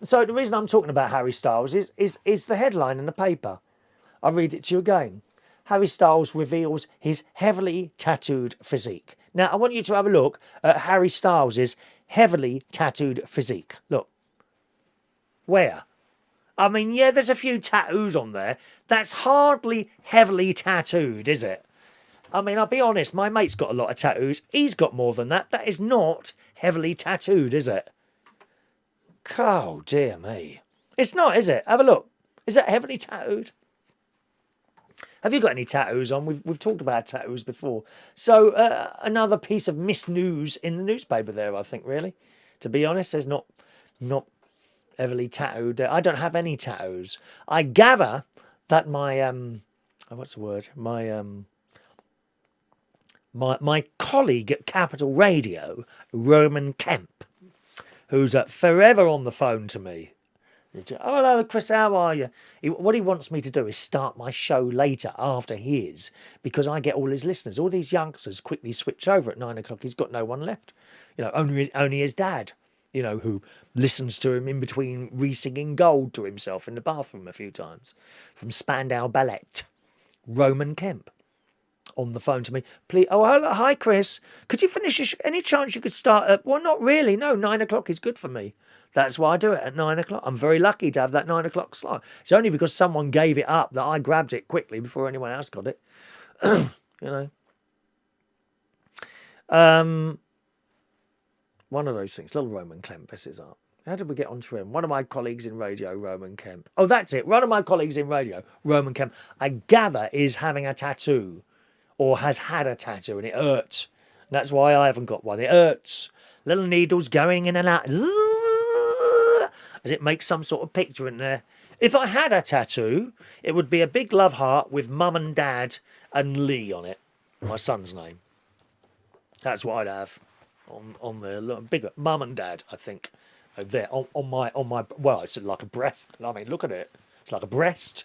Speaker 1: so the reason I'm talking about Harry Styles is the headline in the paper. I'll read it to you again. Harry Styles reveals his heavily tattooed physique. Now, I want you to have a look at Harry Styles' heavily tattooed physique. Look. Where? I mean, yeah, there's a few tattoos on there. That's hardly heavily tattooed, is it? I mean, I'll be honest, my mate's got a lot of tattoos. He's got more than that. That is not heavily tattooed, is it? Oh, dear me. It's not, is it? Have a look. Is that heavily tattooed? Have you got any tattoos on? We've talked about tattoos before. So, another piece of misnews in the newspaper there, I think, really. To be honest, there's not heavily tattooed. I don't have any tattoos. I gather that my what's the word? My colleague at Capital Radio, Roman Kemp, who's forever on the phone to me. Oh, hello, Chris, how are you? What he wants me to do is start my show later after his, because I get all his listeners. All these youngsters quickly switch over at 9 o'clock. He's got no one left. You know, only his dad, you know, who listens to him in between re-singing Gold to himself in the bathroom a few times. From Spandau Ballet, Roman Kemp, on the phone to me. Please, oh, hello, hi, Chris. Could you finish your any chance you could start at, well, not really, no, 9 o'clock is good for me. That's why I do it at 9 o'clock. I'm very lucky to have that 9 o'clock slot. It's only because someone gave it up that I grabbed it quickly before anyone else got it. You know. One of those things. Little Roman Kemp, this is up. How did we get onto him? One of my colleagues in radio, Roman Kemp. Oh, that's it. One of my colleagues in radio, Roman Kemp, I gather is having a tattoo or has had a tattoo and it hurts. That's why I haven't got one. It hurts. Little needles going in and out. As it makes some sort of picture in there. If I had a tattoo, it would be a big love heart with Mum and Dad and Lee on it. My son's name. That's what I'd have on there. Look, bigger Mum and Dad, I think. There on my well, it's like a breast. I mean, look at it. It's like a breast.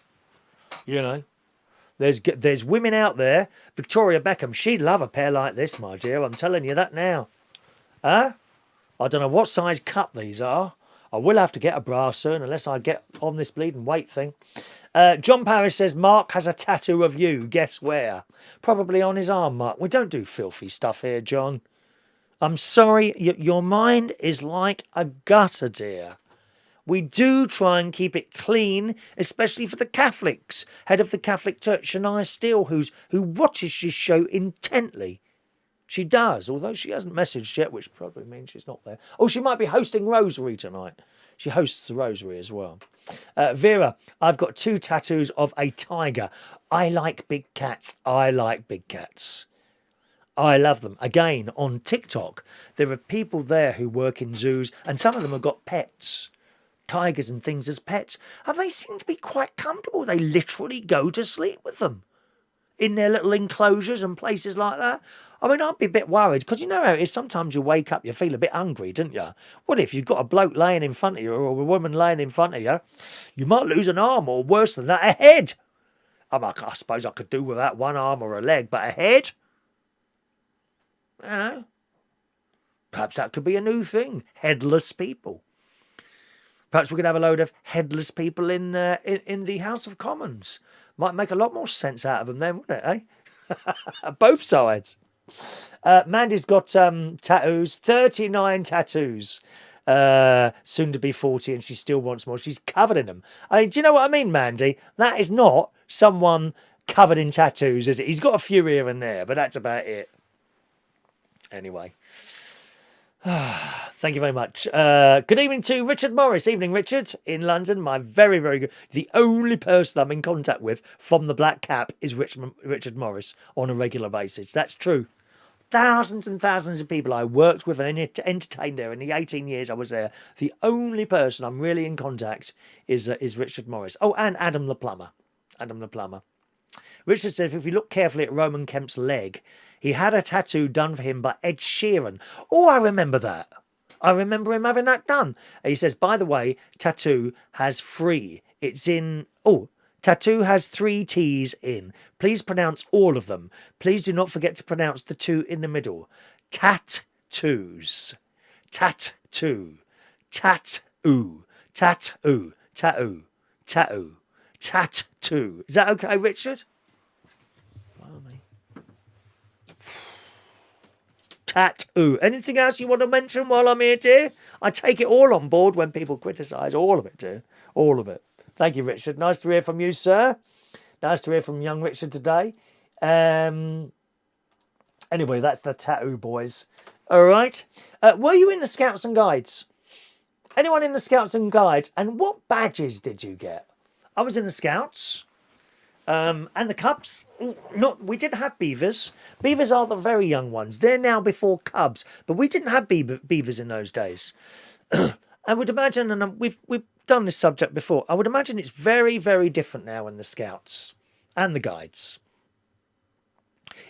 Speaker 1: You know. There's women out there. Victoria Beckham, she'd love a pair like this, my dear. I'm telling you that now. Huh? I don't know what size cut these are. I will have to get a bra soon unless I get on this bleeding weight thing. John Paris says, Mark has a tattoo of you. Guess where? Probably on his arm, Mark. We don't do filthy stuff here, John. I'm sorry, your mind is like a gutter, dear. We do try and keep it clean, especially for the Catholics. Head of the Catholic Church, Shania Steele, who watches this show intently. She does, although she hasn't messaged yet, which probably means she's not there. Oh, she might be hosting Rosary tonight. She hosts the Rosary as well. Vera, I've got 2 tattoos of a tiger. I like big cats. I like big cats. I love them. Again, on TikTok, there are people there who work in zoos, and some of them have got pets, tigers and things as pets, and they seem to be quite comfortable. They literally go to sleep with them in their little enclosures and places like that. I mean, I'd be a bit worried, because you know how it is, sometimes you wake up, you feel a bit hungry, don't you? What if you've got a bloke laying in front of you, or a woman laying in front of you? You might lose an arm, or worse than that, a head. I suppose I could do without one arm or a leg, but a head? You know? Perhaps that could be a new thing, headless people. Perhaps we could have a load of headless people in the House of Commons. Might make a lot more sense out of them then, wouldn't it, eh? Both sides. Mandy's got tattoos, 39 tattoos. Soon to be 40, and she still wants more. She's covered in them. I mean, do you know what I mean, Mandy? That is not someone covered in tattoos, is it? He's got a few here and there, but that's about it. Anyway. Thank you very much. Good evening to Richard Morris. Evening, Richard, in London. My very, very good. The only person I'm in contact with from the Black Cap is Richard Morris on a regular basis. That's true. Thousands and thousands of people I worked with and entertained there in the 18 years I was there. The only person I'm really in contact is Richard Morris. Oh, and Adam the plumber. Adam the plumber. Richard said if you look carefully at Roman Kemp's leg, he had a tattoo done for him by Ed Sheeran. Oh, I remember that. I remember him having that done. He says, by the way, tattoo has 3. It's in... Oh, tattoo has 3 T's in. Please pronounce all of them. Please do not forget to pronounce the 2 in the middle. Tattoos. Tattoo. Tattoo. Tattoo. Tattoo. Tattoo. Tattoo. Is that okay, Richard? Tattoo. Anything else you want to mention while I'm here, dear? I take it all on board when people criticise. All of it, dear. All of it. Thank you, Richard. Nice to hear from you, sir. Nice to hear from young Richard today. Anyway, that's the tattoo boys. All right. Were you in the Scouts and Guides? Anyone in the Scouts and Guides? And what badges did you get? I was in the Scouts. And the Cubs, we didn't have beavers. Beavers are the very young ones. They're now before Cubs, but we didn't have beavers in those days. I would imagine, and we've done this subject before, I would imagine it's very, very different now in the Scouts and the Guides.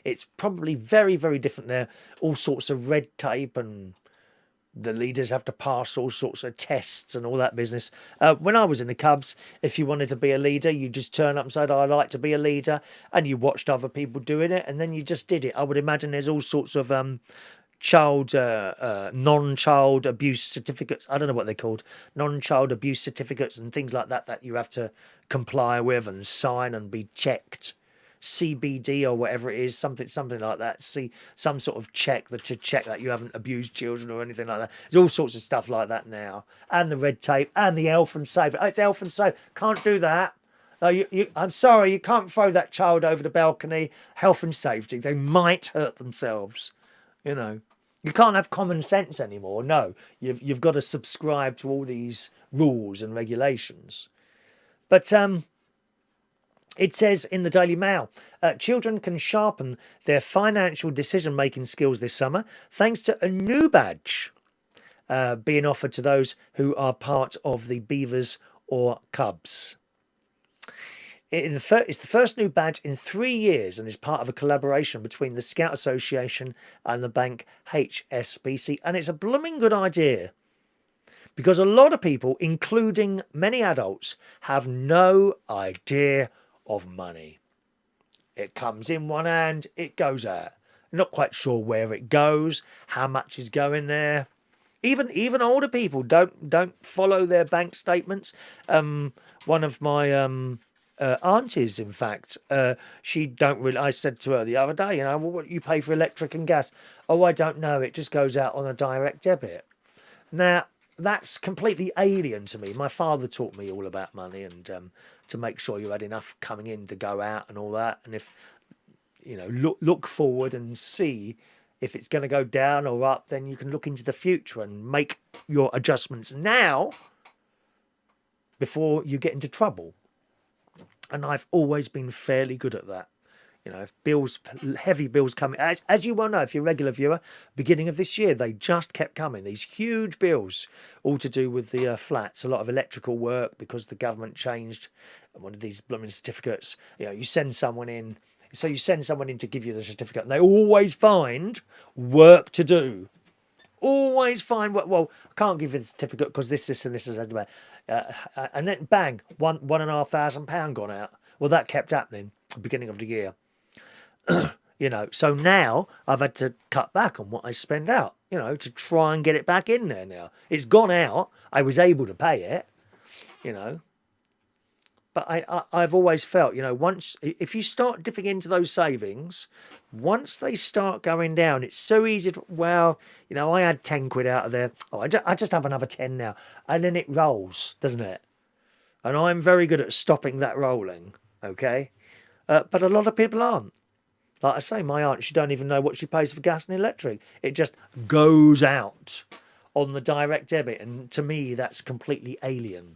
Speaker 1: It's probably very, very different there. All sorts of red tape, and the leaders have to pass all sorts of tests and all that business. When I was in the Cubs, if you wanted to be a leader, you just turn up and said, I'd like to be a leader, and you watched other people doing it, and then you just did it. I would imagine there's all sorts of non-child abuse certificates. I don't know what they're called. Non-child abuse certificates and things like that that you have to comply with and sign and be checked. CBD or whatever it is, something like that. See, some sort of check to check that you haven't abused children or anything like that. There's all sorts of stuff like that now. And the red tape and the health and safety. Oh, it's health and safety. Can't do that. No, I'm sorry, you can't throw that child over the balcony. Health and safety. They might hurt themselves. You know, you can't have common sense anymore. No, you've got to subscribe to all these rules and regulations. But it says in the Daily Mail, children can sharpen their financial decision-making skills this summer thanks to a new badge being offered to those who are part of the Beavers or Cubs. It's the first new badge in 3 years and is part of a collaboration between the Scout Association and the bank HSBC. And it's a blooming good idea because a lot of people, including many adults, have no idea of money. It comes in one hand, it goes out. Not quite sure where it goes, how much is going there. Even older people don't follow their bank statements. One of my aunties, in fact, she don't really. I said to her the other day, well, what you pay for electric and gas? Oh, I don't know. It just goes out on a direct debit. Now that's completely alien to me. My father taught me all about money and to make sure you had enough coming in to go out and all that. And if look forward and see if it's going to go down or up, then you can look into the future and make your adjustments now before you get into trouble. And I've always been fairly good at that. If heavy bills coming, as you well know, if you're a regular viewer, beginning of this year, they just kept coming. These huge bills, all to do with the flats, a lot of electrical work because the government changed one of these blooming certificates. You send someone in. So you send someone in to give you the certificate, and they always find work to do. Always find work. Well, I can't give you the certificate because this, and this is and then bang, £1,500 gone out. Well, that kept happening at the beginning of the year. So now I've had to cut back on what I spend out, to try and get it back in there now. It's gone out. I was able to pay it, But I've always felt, once if you start dipping into those savings, once they start going down, it's so easy to, I had 10 quid out of there. Oh, I just have another 10 now. And then it rolls, doesn't it? And I'm very good at stopping that rolling, okay? But a lot of people aren't. Like I say, my aunt, she don't even know what she pays for gas and electric. It just goes out on the direct debit. And to me, that's completely alien.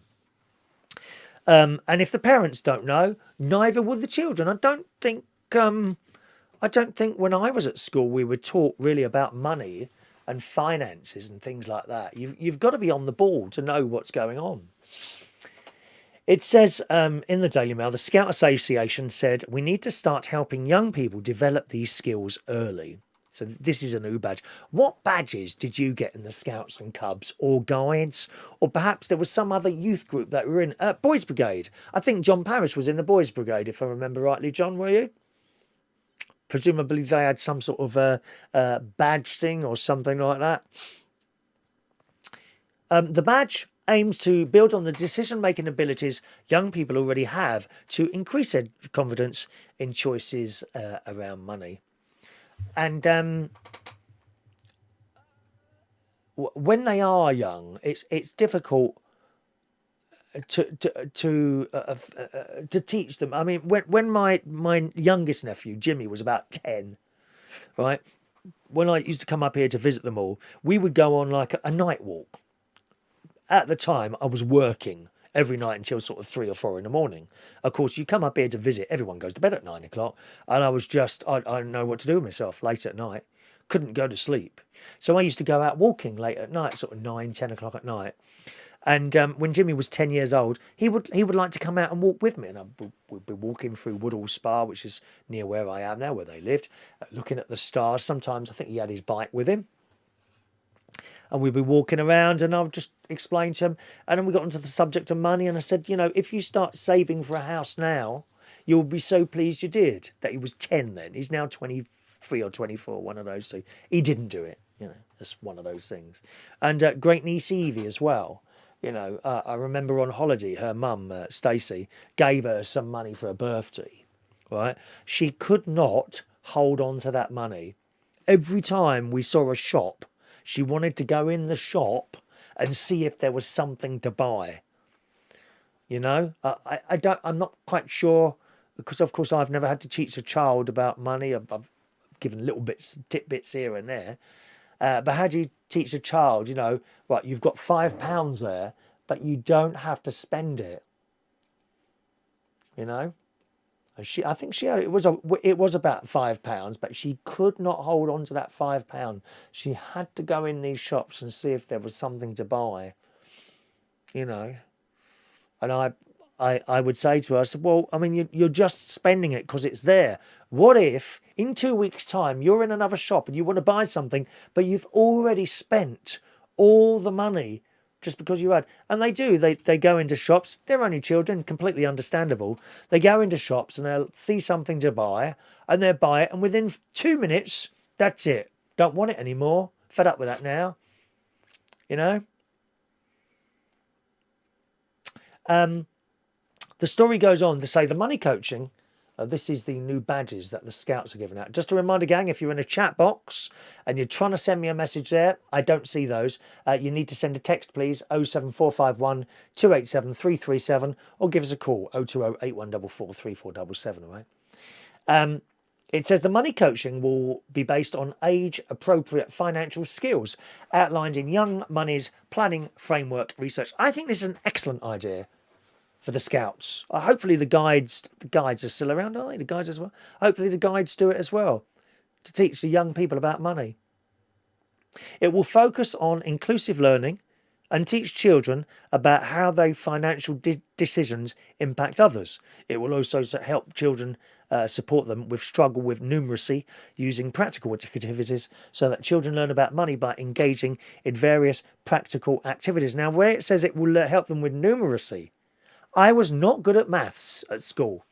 Speaker 1: And if the parents don't know, neither will the children. I don't think when I was at school we were taught really about money and finances and things like that. You've got to be on the ball to know what's going on. It says in the Daily Mail, the Scout Association said we need to start helping young people develop these skills early. So this is a new badge. What badges did you get in the Scouts and Cubs or Guides? Or perhaps there was some other youth group that were in Boys Brigade. I think John Parrish was in the Boys Brigade, if I remember rightly. John, were you? Presumably they had some sort of badge thing or something like that. The badge aims to build on the decision-making abilities young people already have to increase their confidence in choices around money. And when they are young, it's difficult to teach them. I mean, when my youngest nephew Jimmy was about 10, right? When I used to come up here to visit them all, we would go on like a night walk. At the time, I was working every night until sort of 3 or 4 in the morning. Of course, you come up here to visit, everyone goes to bed at 9 o'clock. And I was just, I didn't know what to do with myself late at night. Couldn't go to sleep. So I used to go out walking late at night, sort of 9, 10 o'clock at night. And when Jimmy was 10 years old, he would like to come out and walk with me. And we'd be walking through Woodall Spa, which is near where I am now, where they lived, looking at the stars. Sometimes I think he had his bike with him. And we'd be walking around and I would just explain to him. And then we got onto the subject of money. And I said, if you start saving for a house now, you'll be so pleased you did. That he was 10 then. He's now 23 or 24, one of those two. He didn't do it. It's one of those things. And great niece Evie as well. I remember on holiday, her mum, Stacey, gave her some money for her birthday. Right? She could not hold on to that money. Every time we saw a shop, she wanted to go in the shop and see if there was something to buy. I'm not quite sure, because of course I've never had to teach a child about money. I've given little tidbits here and there. But how do you teach a child, right, you've got £5 there, but you don't have to spend it. And I think it was about £5, but she could not hold on to that £5. She had to go in these shops and see if there was something to buy. And I would say to her, I said, well, I mean, you're just spending it because it's there. What if in 2 weeks' time you're in another shop and you want to buy something, but you've already spent all the money just because you had? And they do. They go into shops. They're only children, completely understandable. They go into shops and they'll see something to buy and they'll buy it. And within 2 minutes, that's it. Don't want it anymore. Fed up with that now. you know. The story goes on to say the money coaching, this is the new badges that the Scouts are giving out. Just a reminder, gang, if you're in a chat box and you're trying to send me a message there, I don't see those. You need to send a text, please, 07451 287 337, or give us a call, 020 8144 3477, all right? It says the money coaching will be based on age-appropriate financial skills outlined in Young Money's planning framework research. I think this is an excellent idea for the Scouts. Hopefully the guides are still around, are they? The guides as well? Hopefully the guides do it as well, to teach the young people about money. It will focus on inclusive learning and teach children about how their financial decisions impact others. It will also help children support them with struggle with numeracy using practical activities so that children learn about money by engaging in various practical activities. Now, where it says it will help them with numeracy, I was not good at maths at school.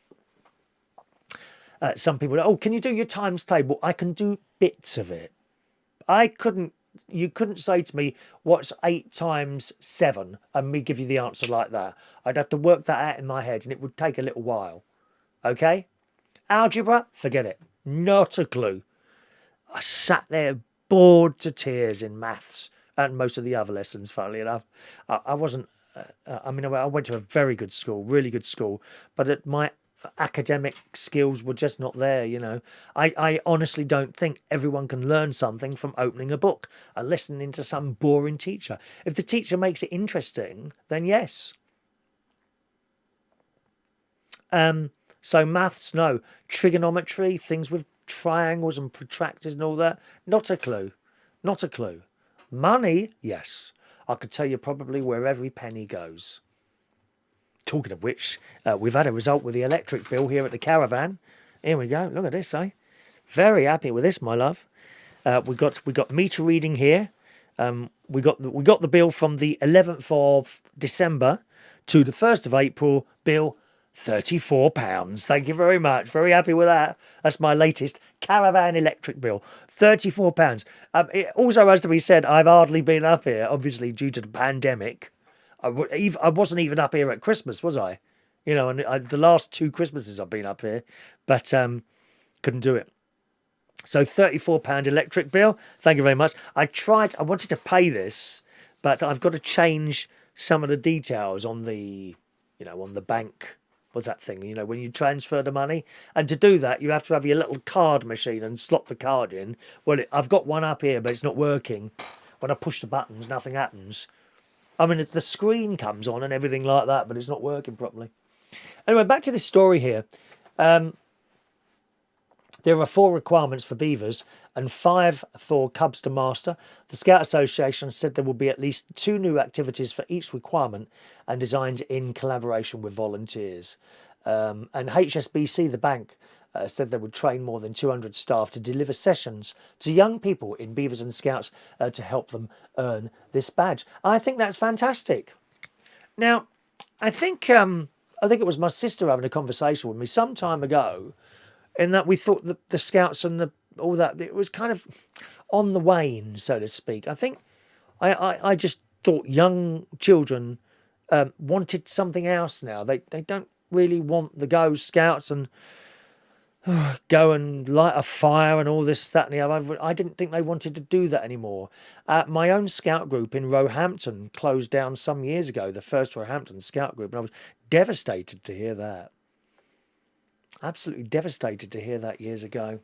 Speaker 1: Some people go, oh, can you do your times table? I can do bits of it. You couldn't say to me, what's 8 times 7? And me give you the answer like that. I'd have to work that out in my head and it would take a little while. Okay? Algebra, forget it. Not a clue. I sat there bored to tears in maths and most of the other lessons, funnily enough. I wasn't, I went to a very good school, really good school, but my academic skills were just not there, you know. I honestly don't think everyone can learn something from opening a book and listening to some boring teacher. If the teacher makes it interesting, then yes. So maths, no. Trigonometry, things with triangles and protractors and all that, not a clue. Not a clue. Money, yes. I could tell you probably where every penny goes. Talking of which, we've had a result with the electric bill here at the caravan. Here we go. Look at this, eh? Very happy with this, my love. We got meter reading here. We got the bill from the 11th of December to the 1st of April. Bill £34. Thank you very much. Very happy with that. That's my latest caravan electric bill. £34. It also has to be said, I've hardly been up here, obviously due to the pandemic. I wasn't even up here at Christmas, was I? You know, and the last 2 Christmases I've been up here, but couldn't do it. So £34 electric bill. Thank you very much. I wanted to pay this, but I've got to change some of the details on the, on the bank. What's that thing? You know, when you transfer the money, and to do that, you have to have your little card machine and slot the card in. Well, I've got one up here, but it's not working. When I push the buttons, nothing happens. I mean, the screen comes on and everything like that, but it's not working properly. Anyway, back to this story here. There are 4 requirements for beavers and 5 for cubs to master. The Scout Association said there will be at least 2 new activities for each requirement and designed in collaboration with volunteers. And HSBC, the bank, said they would train more than 200 staff to deliver sessions to young people in Beavers and Scouts to help them earn this badge. I think that's fantastic. Now, I think it was my sister having a conversation with me some time ago, in that we thought that the Scouts and all that, it was kind of on the wane, so to speak. I think I just thought young children wanted something else now. They don't really want the Go Scouts and go and light a fire and all this, that and the other. I didn't think they wanted to do that anymore. My own Scout group in Roehampton closed down some years ago, the first Roehampton Scout group, and I was devastated to hear that. Absolutely devastated to hear that years ago.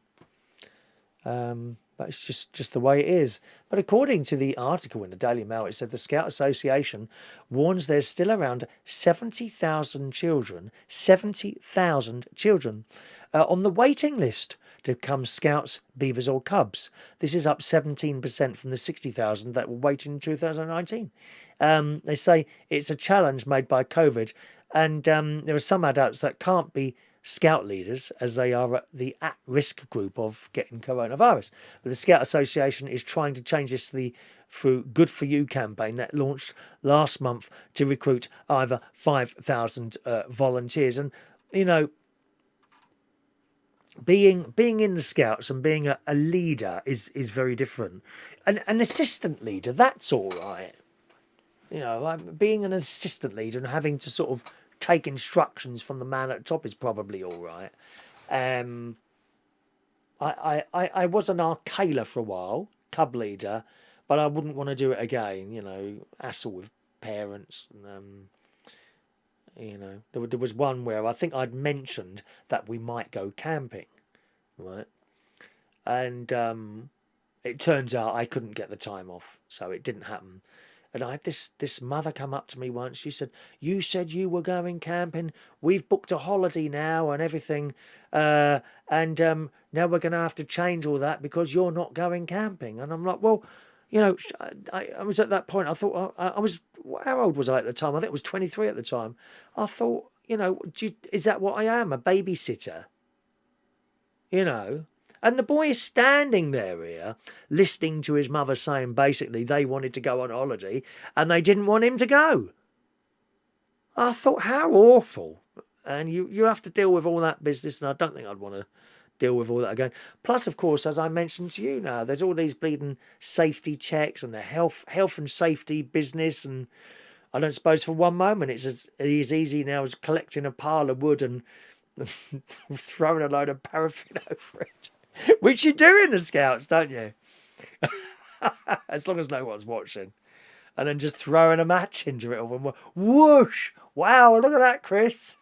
Speaker 1: But it's just the way it is. But according to the article in the Daily Mail, it said the Scout Association warns there's still around 70,000 children, on the waiting list to become Scouts, Beavers or Cubs. This is up 17% from the 60,000 that were waiting in 2019. They say it's a challenge made by COVID, and there are some adults that can't be Scout leaders as they are the at-risk group of getting coronavirus. But the Scout Association is trying to change this through Good For You campaign that launched last month to recruit over 5,000 volunteers. And, being in the Scouts and being a leader is very different. An assistant leader, that's all right. You know, being an assistant leader and having to sort of take instructions from the man at the top is probably all right. Um, I was an Arcala for a while, cub leader, but I wouldn't want to do it again. You know, hassle with parents. And, you know, there was one where I think I'd mentioned that we might go camping, right? And it turns out I couldn't get the time off, so it didn't happen. And I had this mother come up to me once. She said, "You said you were going camping. We've booked a holiday now and everything, and now we're going to have to change all that because you're not going camping." And I'm like, "Well, you know, I was at that point. I thought I was, how old was I at the time? I think I was 23 at the time. I thought, you know, is that what I am, a babysitter? You know." And the boy is standing there here, listening to his mother saying basically they wanted to go on holiday and they didn't want him to go. I thought, how awful. And you have to deal with all that business, and I don't think I'd want to deal with all that again. Plus, of course, as I mentioned to you now, there's all these bleeding safety checks and the health and safety business, and I don't suppose for one moment it's as easy now as collecting a pile of wood and throwing a load of paraffin over it. Which you do in the Scouts, don't you? As long as no one's watching. And then just throwing a match into it all. And whoosh! Wow, look at that, Chris.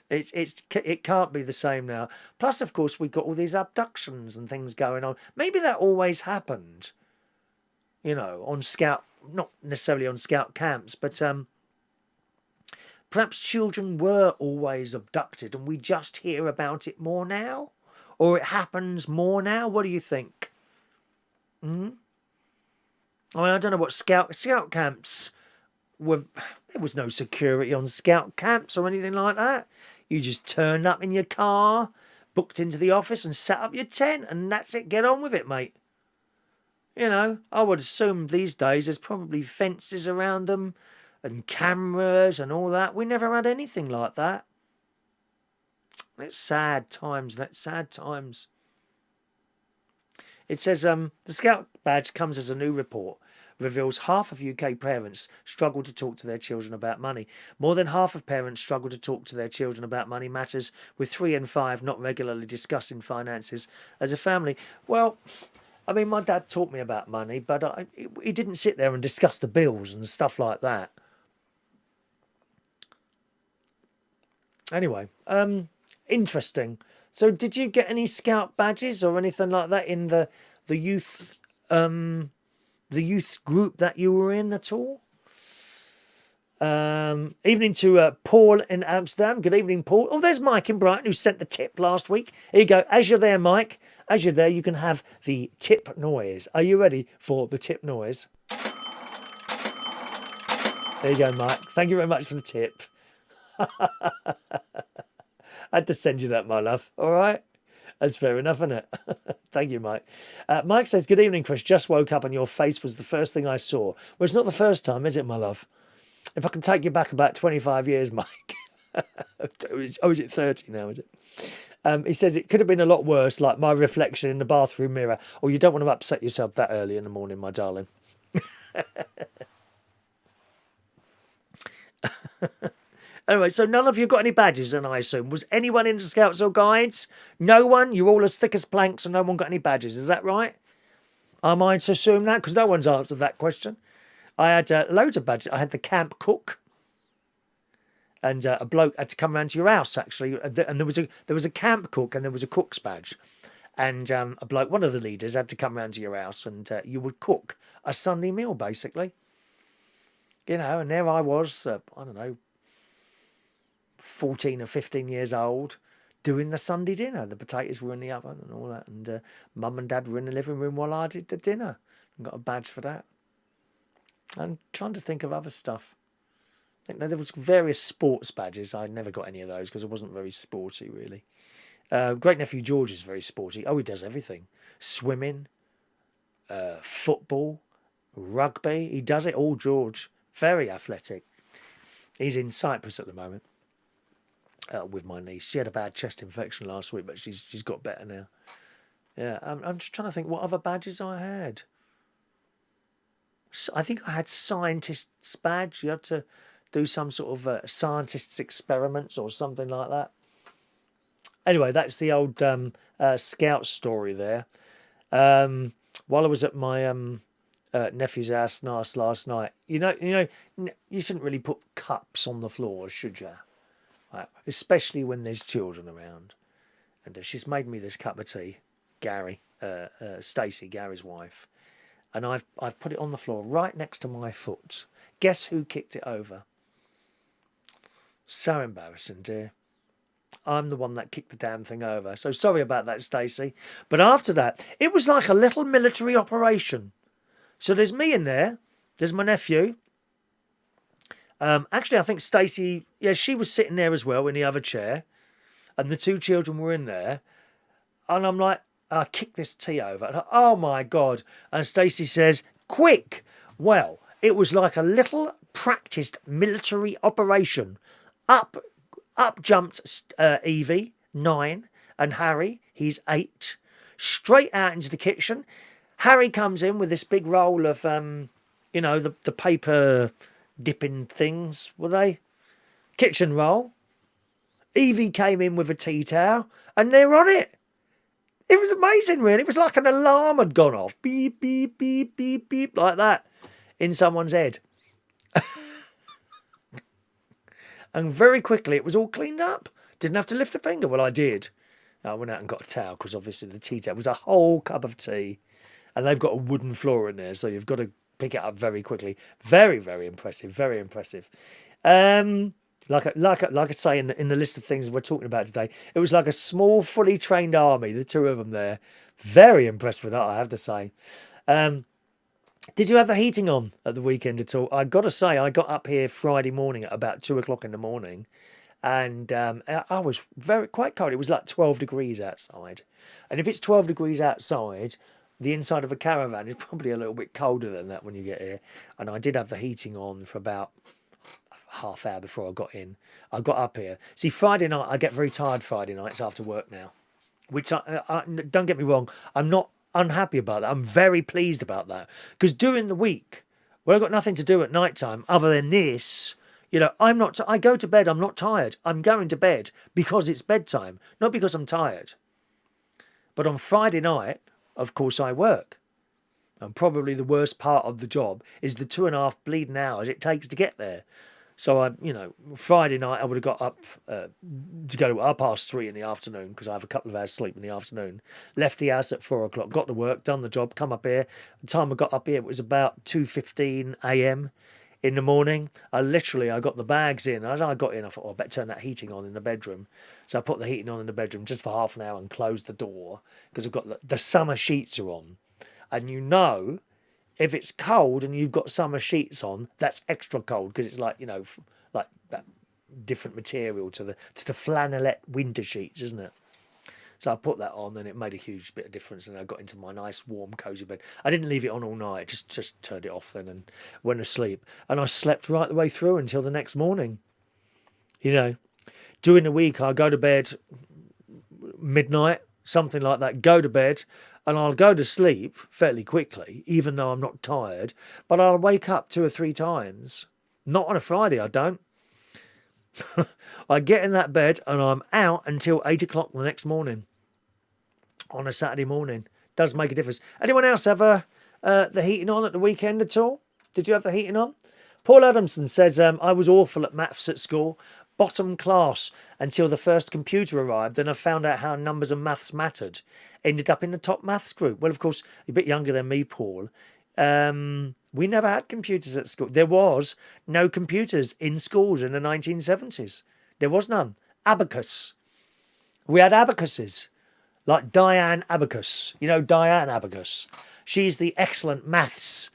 Speaker 1: It can't be the same now. Plus, of course, we've got all these abductions and things going on. Maybe that always happened, you know, on Scout, not necessarily on Scout camps, but perhaps children were always abducted and we just hear about it more now? Or it happens more now? What do you think? I mean, I don't know what Scout camps were. There was no security on Scout camps or anything like that. You just turned up in your car, booked into the office and set up your tent, and that's it. Get on with it, mate. You know, I would assume these days there's probably fences around them and cameras and all that. We never had anything like that. It's sad times. That's sad times. It says the Scout badge comes as a new report. Reveals half of UK parents struggle to talk to their children about money. More than half of parents struggle to talk to their children about money matters, with 3 in 5 not regularly discussing finances as a family. Well, I mean, my dad taught me about money, but he didn't sit there and discuss the bills and stuff like that. Anyway, interesting. So, did you get any Scout badges or anything like that in the youth group that you were in at all? Evening to Paul in Amsterdam. Good evening, Paul. Oh, there's Mike in Brighton who sent the tip last week. Here you go. As you're there, Mike, as you're there, you can have the tip noise. Are you ready for the tip noise? There you go, Mike. Thank you very much for the tip. I had to send you that, my love. All right? That's fair enough, isn't it? Thank you, Mike. Mike says, good evening, Chris. Just woke up and your face was the first thing I saw. Well, it's not the first time, is it, my love? If I can take you back about 25 years, Mike. Is it 30 now, is it? He says, it could have been a lot worse, like my reflection in the bathroom mirror. Or you don't want to upset yourself that early in the morning, my darling. Anyway, so none of you got any badges then, I assume. Was anyone in the Scouts or Guides? No one? You're all as thick as planks and no one got any badges. Is that right? Am I to assume that? Because no one's answered that question. I had loads of badges. I had the camp cook. And a bloke had to come round to your house, actually. And there was a camp cook and there was a cook's badge. And a bloke, one of the leaders, had to come round to your house and you would cook a Sunday meal, basically. You know, and there I was, I don't know, 14 or 15 years old, doing the Sunday dinner. The potatoes were in the oven and all that. And Mum and Dad were in the living room while I did the dinner. And got a badge for that. I'm trying to think of other stuff. I think there was various sports badges. I never got any of those because I wasn't very sporty, really. Great nephew George is very sporty. Oh, he does everything. Swimming, football, rugby. He does it all, George. Very athletic. He's in Cyprus at the moment. with my niece. She had a bad chest infection last week, but she's got better now. Yeah, I'm just trying to think what other badges I had. I think I had scientist's badge. You had to do some sort of scientist's experiments or something like that. Anyway, that's the old scout story there. While I was at my nephew's house last night, you shouldn't really put cups on the floor, should you? Right. Especially when there's children around. And she's made me this cup of tea, Gary, Stacey, Gary's wife, and I've put it on the floor right next to my foot. Guess who kicked it over? So embarrassing, dear. I'm the one that kicked the damn thing over. So sorry about that, Stacey. But after that, it was like a little military operation. So there's me in there. There's my nephew. Actually, I think Stacey, yeah, she was sitting there as well in the other chair. And the two children were in there. And I'm like, I kicked this tea over. And oh, my God. And Stacey says, quick. Well, it was like a little practiced military operation. Up jumped Evie, 9, and Harry, he's 8, straight out into the kitchen. Harry comes in with this big roll of, the paper dipping things, were they? Kitchen roll. Evie came in with a tea towel, and they're on it. It was amazing, really. It was like an alarm had gone off. Beep, beep, beep, beep, beep, like that in someone's head. And very quickly, it was all cleaned up. Didn't have to lift a finger. Well, I did. I went out and got a towel because obviously the tea towel was a whole cup of tea. And they've got a wooden floor in there, so you've got to pick it up very quickly. Very, very impressive. Very impressive. Like I say in the list of things we're talking about today, it was like a small, fully trained army, the two of them there. Very impressed with that, I have to say. Did you have the heating on at the weekend at all? I got to say, I got up here Friday morning at about 2 o'clock in the morning, and I was quite cold. It was like 12 degrees outside. And if it's 12 degrees outside, the inside of a caravan is probably a little bit colder than that when you get here. And I did have the heating on for about half hour before I got in. I got up here. See, Friday night, I get very tired Friday nights after work now, which I don't get me wrong, I'm not unhappy about that. I'm very pleased about that, because during the week, when I've got nothing to do at night time other than this, I'm not. I go to bed. I'm not tired. I'm going to bed because it's bedtime, not because I'm tired. But on Friday night, of course, I work, and probably the worst part of the job is the 2.5 bleeding hours it takes to get there. So Friday night I would have got up to go to 3:30 in the afternoon because I have a couple of hours sleep in the afternoon. Left the house at 4 o'clock, got to work, done the job, come up here. The time I got up here, it was about 2:15 a.m. in the morning. I got the bags in. As I got in, I thought, I better turn that heating on in the bedroom. So I put the heating on in the bedroom just for half an hour and closed the door because I've got the summer sheets are on. And if it's cold and you've got summer sheets on, that's extra cold because it's like that different material to the flannelette winter sheets, isn't it? So I put that on, and it made a huge bit of difference, and I got into my nice, warm, cosy bed. I didn't leave it on all night, just turned it off then and went to sleep. And I slept right the way through until the next morning. During the week, I go to bed midnight, something like that, go to bed, and I'll go to sleep fairly quickly, even though I'm not tired, but I'll wake up 2 or 3 times. Not on a Friday, I don't. I get in that bed and I'm out until 8 o'clock the next morning on a Saturday morning. Does make a difference. Anyone else have the heating on at the weekend at all? Did you have the heating on? Paul Adamson says, I was awful at maths at school. Bottom class until the first computer arrived, then I found out how numbers and maths mattered. Ended up in the top maths group. Well, of course, you're a bit younger than me, Paul. We never had computers at school. There was no computers in schools in the 1970s. There was none. Abacus. We had abacuses, like Diane Abacus. Diane Abacus. She's the excellent maths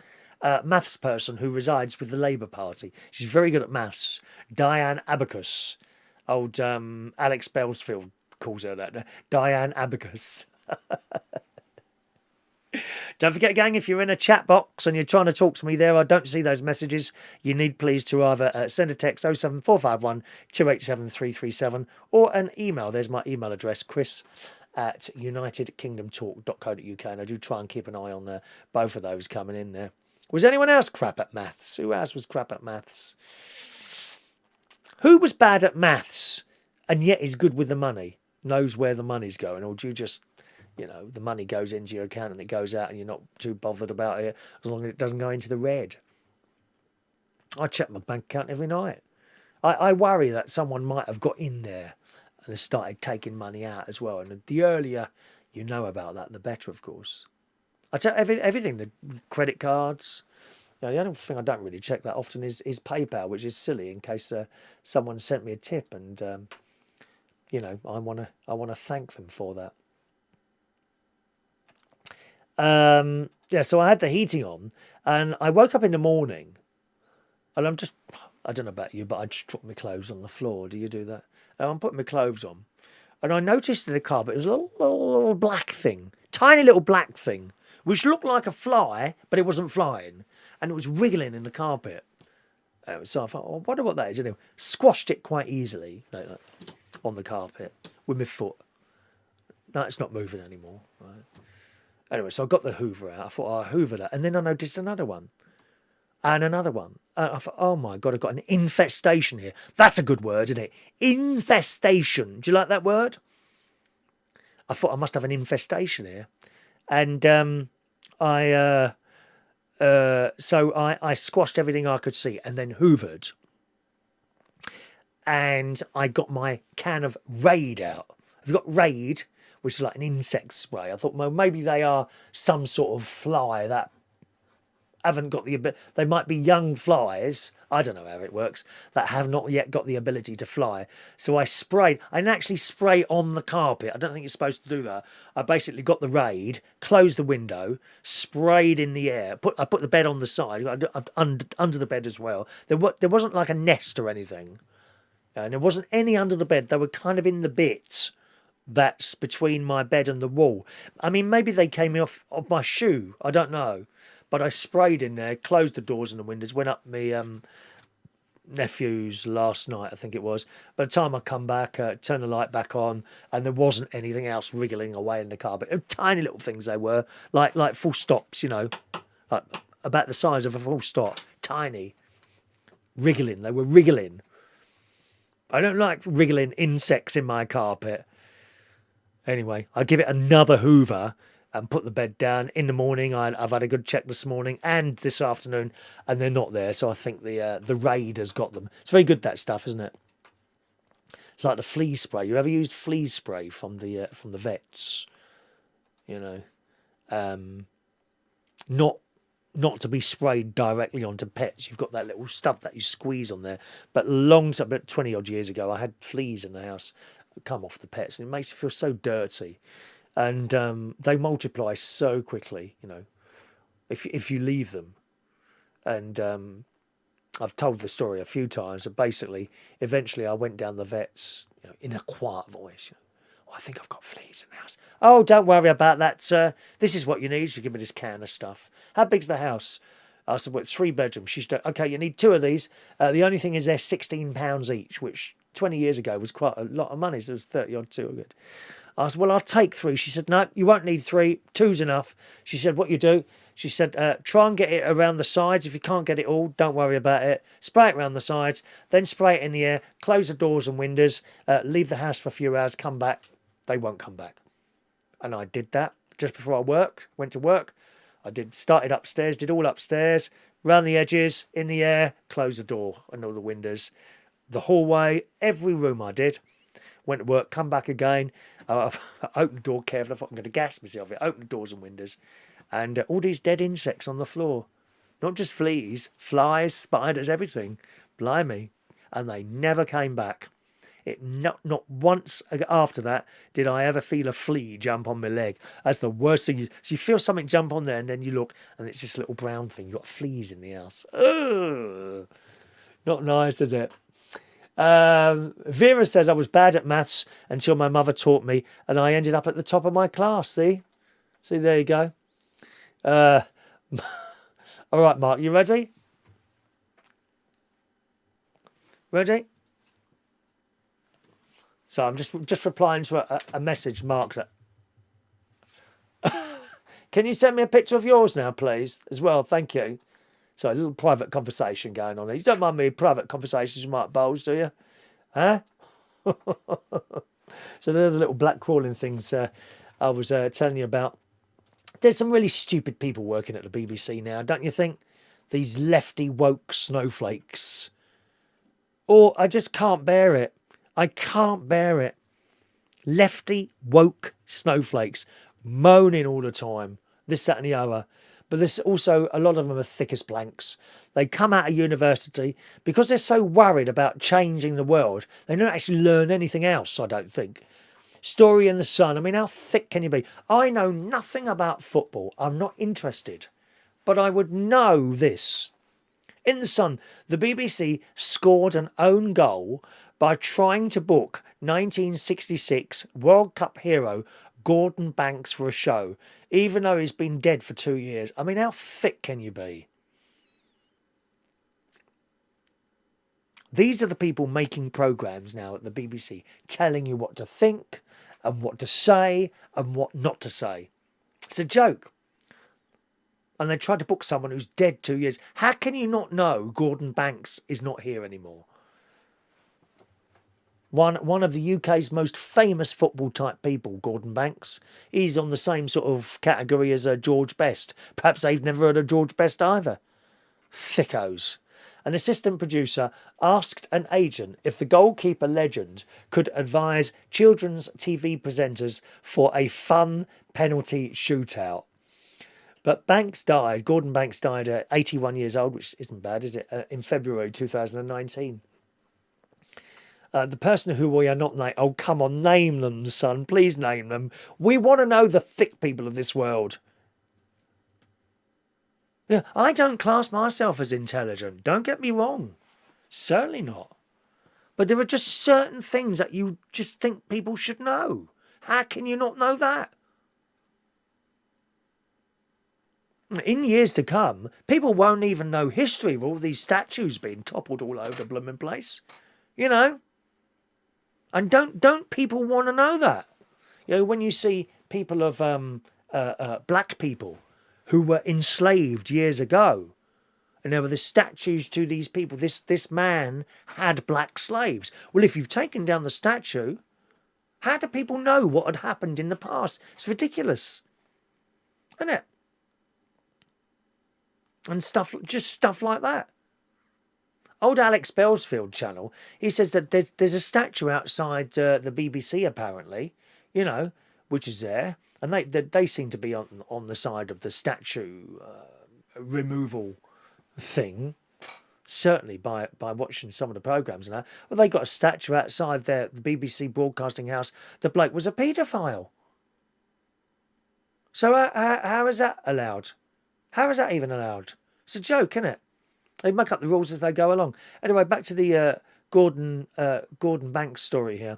Speaker 1: person who resides with the Labour Party. She's very good at maths. Diane Abacus. Old Alex Bellsfield calls her that. Diane Abacus. Don't forget, gang, if you're in a chat box and you're trying to talk to me there, I don't see those messages. You need please to either send a text 07451 287 337 or an email. There's my email address, chris@unitedkingdomtalk.co.uk, and I do try and keep an eye on both of those coming in there. Was anyone else crap at maths? Who else was crap at maths? Who was bad at maths and yet is good with the money? Knows where the money's going, or do you just, the money goes into your account and it goes out and you're not too bothered about it as long as it doesn't go into the red? I check my bank account every night. I worry that someone might have got in there and has started taking money out as well. And the earlier you know about that, the better, of course. I check everything, the credit cards. The only thing I don't really check that often is PayPal, which is silly in case someone sent me a tip and... I want to thank them for that. So I had the heating on, and I woke up in the morning, and I don't know about you, but I just dropped my clothes on the floor. Do you do that? And I'm putting my clothes on, and I noticed in the carpet it was a little black thing, tiny little black thing, which looked like a fly, but it wasn't flying, and it was wriggling in the carpet. So I thought, I wonder what that is. And I squashed it quite easily, like that, on the carpet with my foot. No, it's not moving anymore. Right. Anyway, so I got the Hoover out. I thought, I'll Hoover that. And then I noticed another one. And another one. And I thought, oh my God, I've got an infestation here. That's a good word, isn't it? Infestation. Do you like that word? I thought I must have an infestation here. And so I squashed everything I could see and then hoovered. And I got my can of Raid out. I've got Raid, which is like an insect spray. I thought, well, maybe they are some sort of fly that haven't got the ability. They might be young flies. I don't know how it works. That have not yet got the ability to fly. So I sprayed. I didn't actually spray on the carpet. I don't think you're supposed to do that. I basically got the Raid, closed the window, sprayed in the air. I put the bed on the side, under the bed as well. There wasn't like a nest or anything. And there wasn't any under the bed. They were kind of in the bit that's between my bed and the wall. I mean, maybe they came off my shoe. I don't know. But I sprayed in there, closed the doors and the windows, went up my nephew's last night, I think it was. By the time I come back, turned the light back on, and there wasn't anything else wriggling away in the carpet. Tiny little things they were, like full stops, like about the size of a full stop. Tiny. Wriggling. They were wriggling. I don't like wriggling insects in my carpet. Anyway, I give it another hoover and put the bed down. In the morning, I've had a good check this morning and this afternoon, and they're not there. So I think the Raid has got them. It's very good, that stuff, isn't it? It's like the flea spray. You ever used flea spray from the vets? Not to be sprayed directly onto pets. You've got that little stuff that you squeeze on there. But about 20 odd years ago, I had fleas in the house come off the pets, and it makes you feel so dirty. And they multiply so quickly, if you leave them. And I've told the story a few times. But basically, eventually, I went down the vet's, in a quiet voice. Oh, I think I've got fleas in the house. Oh, don't worry about that, sir. This is what you need. She gave me this can of stuff. How big's the house? I said, well, it's 3 bedrooms. She said, okay, you need 2 of these. The only thing is they're £16 each, which 20 years ago was quite a lot of money. So it was 30 odd 2 of it. I said, well, I'll take 3. She said, no, you won't need 3. 2's enough. She said, what you do? She said, try and get it around the sides. If you can't get it all, don't worry about it. Spray it around the sides, then spray it in the air, close the doors and windows, leave the house for a few hours, come back. They won't come back. And I did that just before I went to work. Started upstairs, did all upstairs, round the edges, in the air, closed the door and all the windows. The hallway, every room I did. Went to work, come back again. I opened the door carefully. I thought I'm going to gas myself. I opened the doors and windows. And all these dead insects on the floor. Not just fleas, flies, spiders, everything. Blimey. And they never came back. Not once after that did I ever feel a flea jump on my leg. That's the worst thing. So you feel something jump on there and then you look and it's this little brown thing. You've got fleas in the house. Ugh. Not nice, is it? Vera says I was bad at maths until my mother taught me and I ended up at the top of my class. See, there you go. Uh, all right, Mark, you ready? Ready? So I'm just replying to a message Mark said. Can you send me a picture of yours now, please, as well? Thank you. So a little private conversation going on here. You don't mind me private conversations with Mark Bowles, do you? Huh? So they're the little black crawling things I was telling you about. There's some really stupid people working at the BBC now, don't you think? These lefty woke snowflakes. Or I just can't bear it. I can't bear it. Lefty woke snowflakes moaning all the time. This, that, and the other. But there's also a lot of them are thick as planks. They come out of university because they're so worried about changing the world. They don't actually learn anything else, I don't think. Story in the Sun. I mean, how thick can you be? I know nothing about football. I'm not interested. But I would know this. In the Sun, the BBC scored an own goal by trying to book 1966 World Cup hero Gordon Banks for a show, even though he's been dead for 2 years. I mean, how thick can you be? These are the people making programmes now at the BBC, telling you what to think and what to say and what not to say. It's a joke. And they tried to book someone who's dead 2 years. How can you not know Gordon Banks is not here anymore? One of the UK's most famous football type people, Gordon Banks. He's on the same sort of category as George Best. Perhaps they've never heard of George Best either. Thickos. An assistant producer asked an agent if the goalkeeper legend could advise children's TV presenters for a fun penalty shootout. But Gordon Banks died at 81 years old, which isn't bad, is it? In February 2019. The person who we are not named... Oh, come on, name them, son. Please name them. We want to know the thick people of this world. Yeah, I don't class myself as intelligent. Don't get me wrong. Certainly not. But there are just certain things that you just think people should know. How can you not know that? In years to come, people won't even know history with all these statues being toppled all over the blooming place. You know? And don't people want to know that? You know, when you see people of black people who were enslaved years ago, and there were the statues to these people, this man had black slaves. Well, if you've taken down the statue, how do people know what had happened in the past? It's ridiculous, isn't it? And stuff like that. Old Alex Bellsfield channel, he says that there's a statue outside the BBC apparently, you know, which is there, and they seem to be on the side of the statue removal thing. Certainly by watching some of the programmes and that. Well, they got a statue outside the BBC broadcasting house. The bloke was a paedophile. So how is that allowed? How is that even allowed? It's a joke, isn't it? They make up the rules as they go along. Anyway, back to the Gordon Banks story here.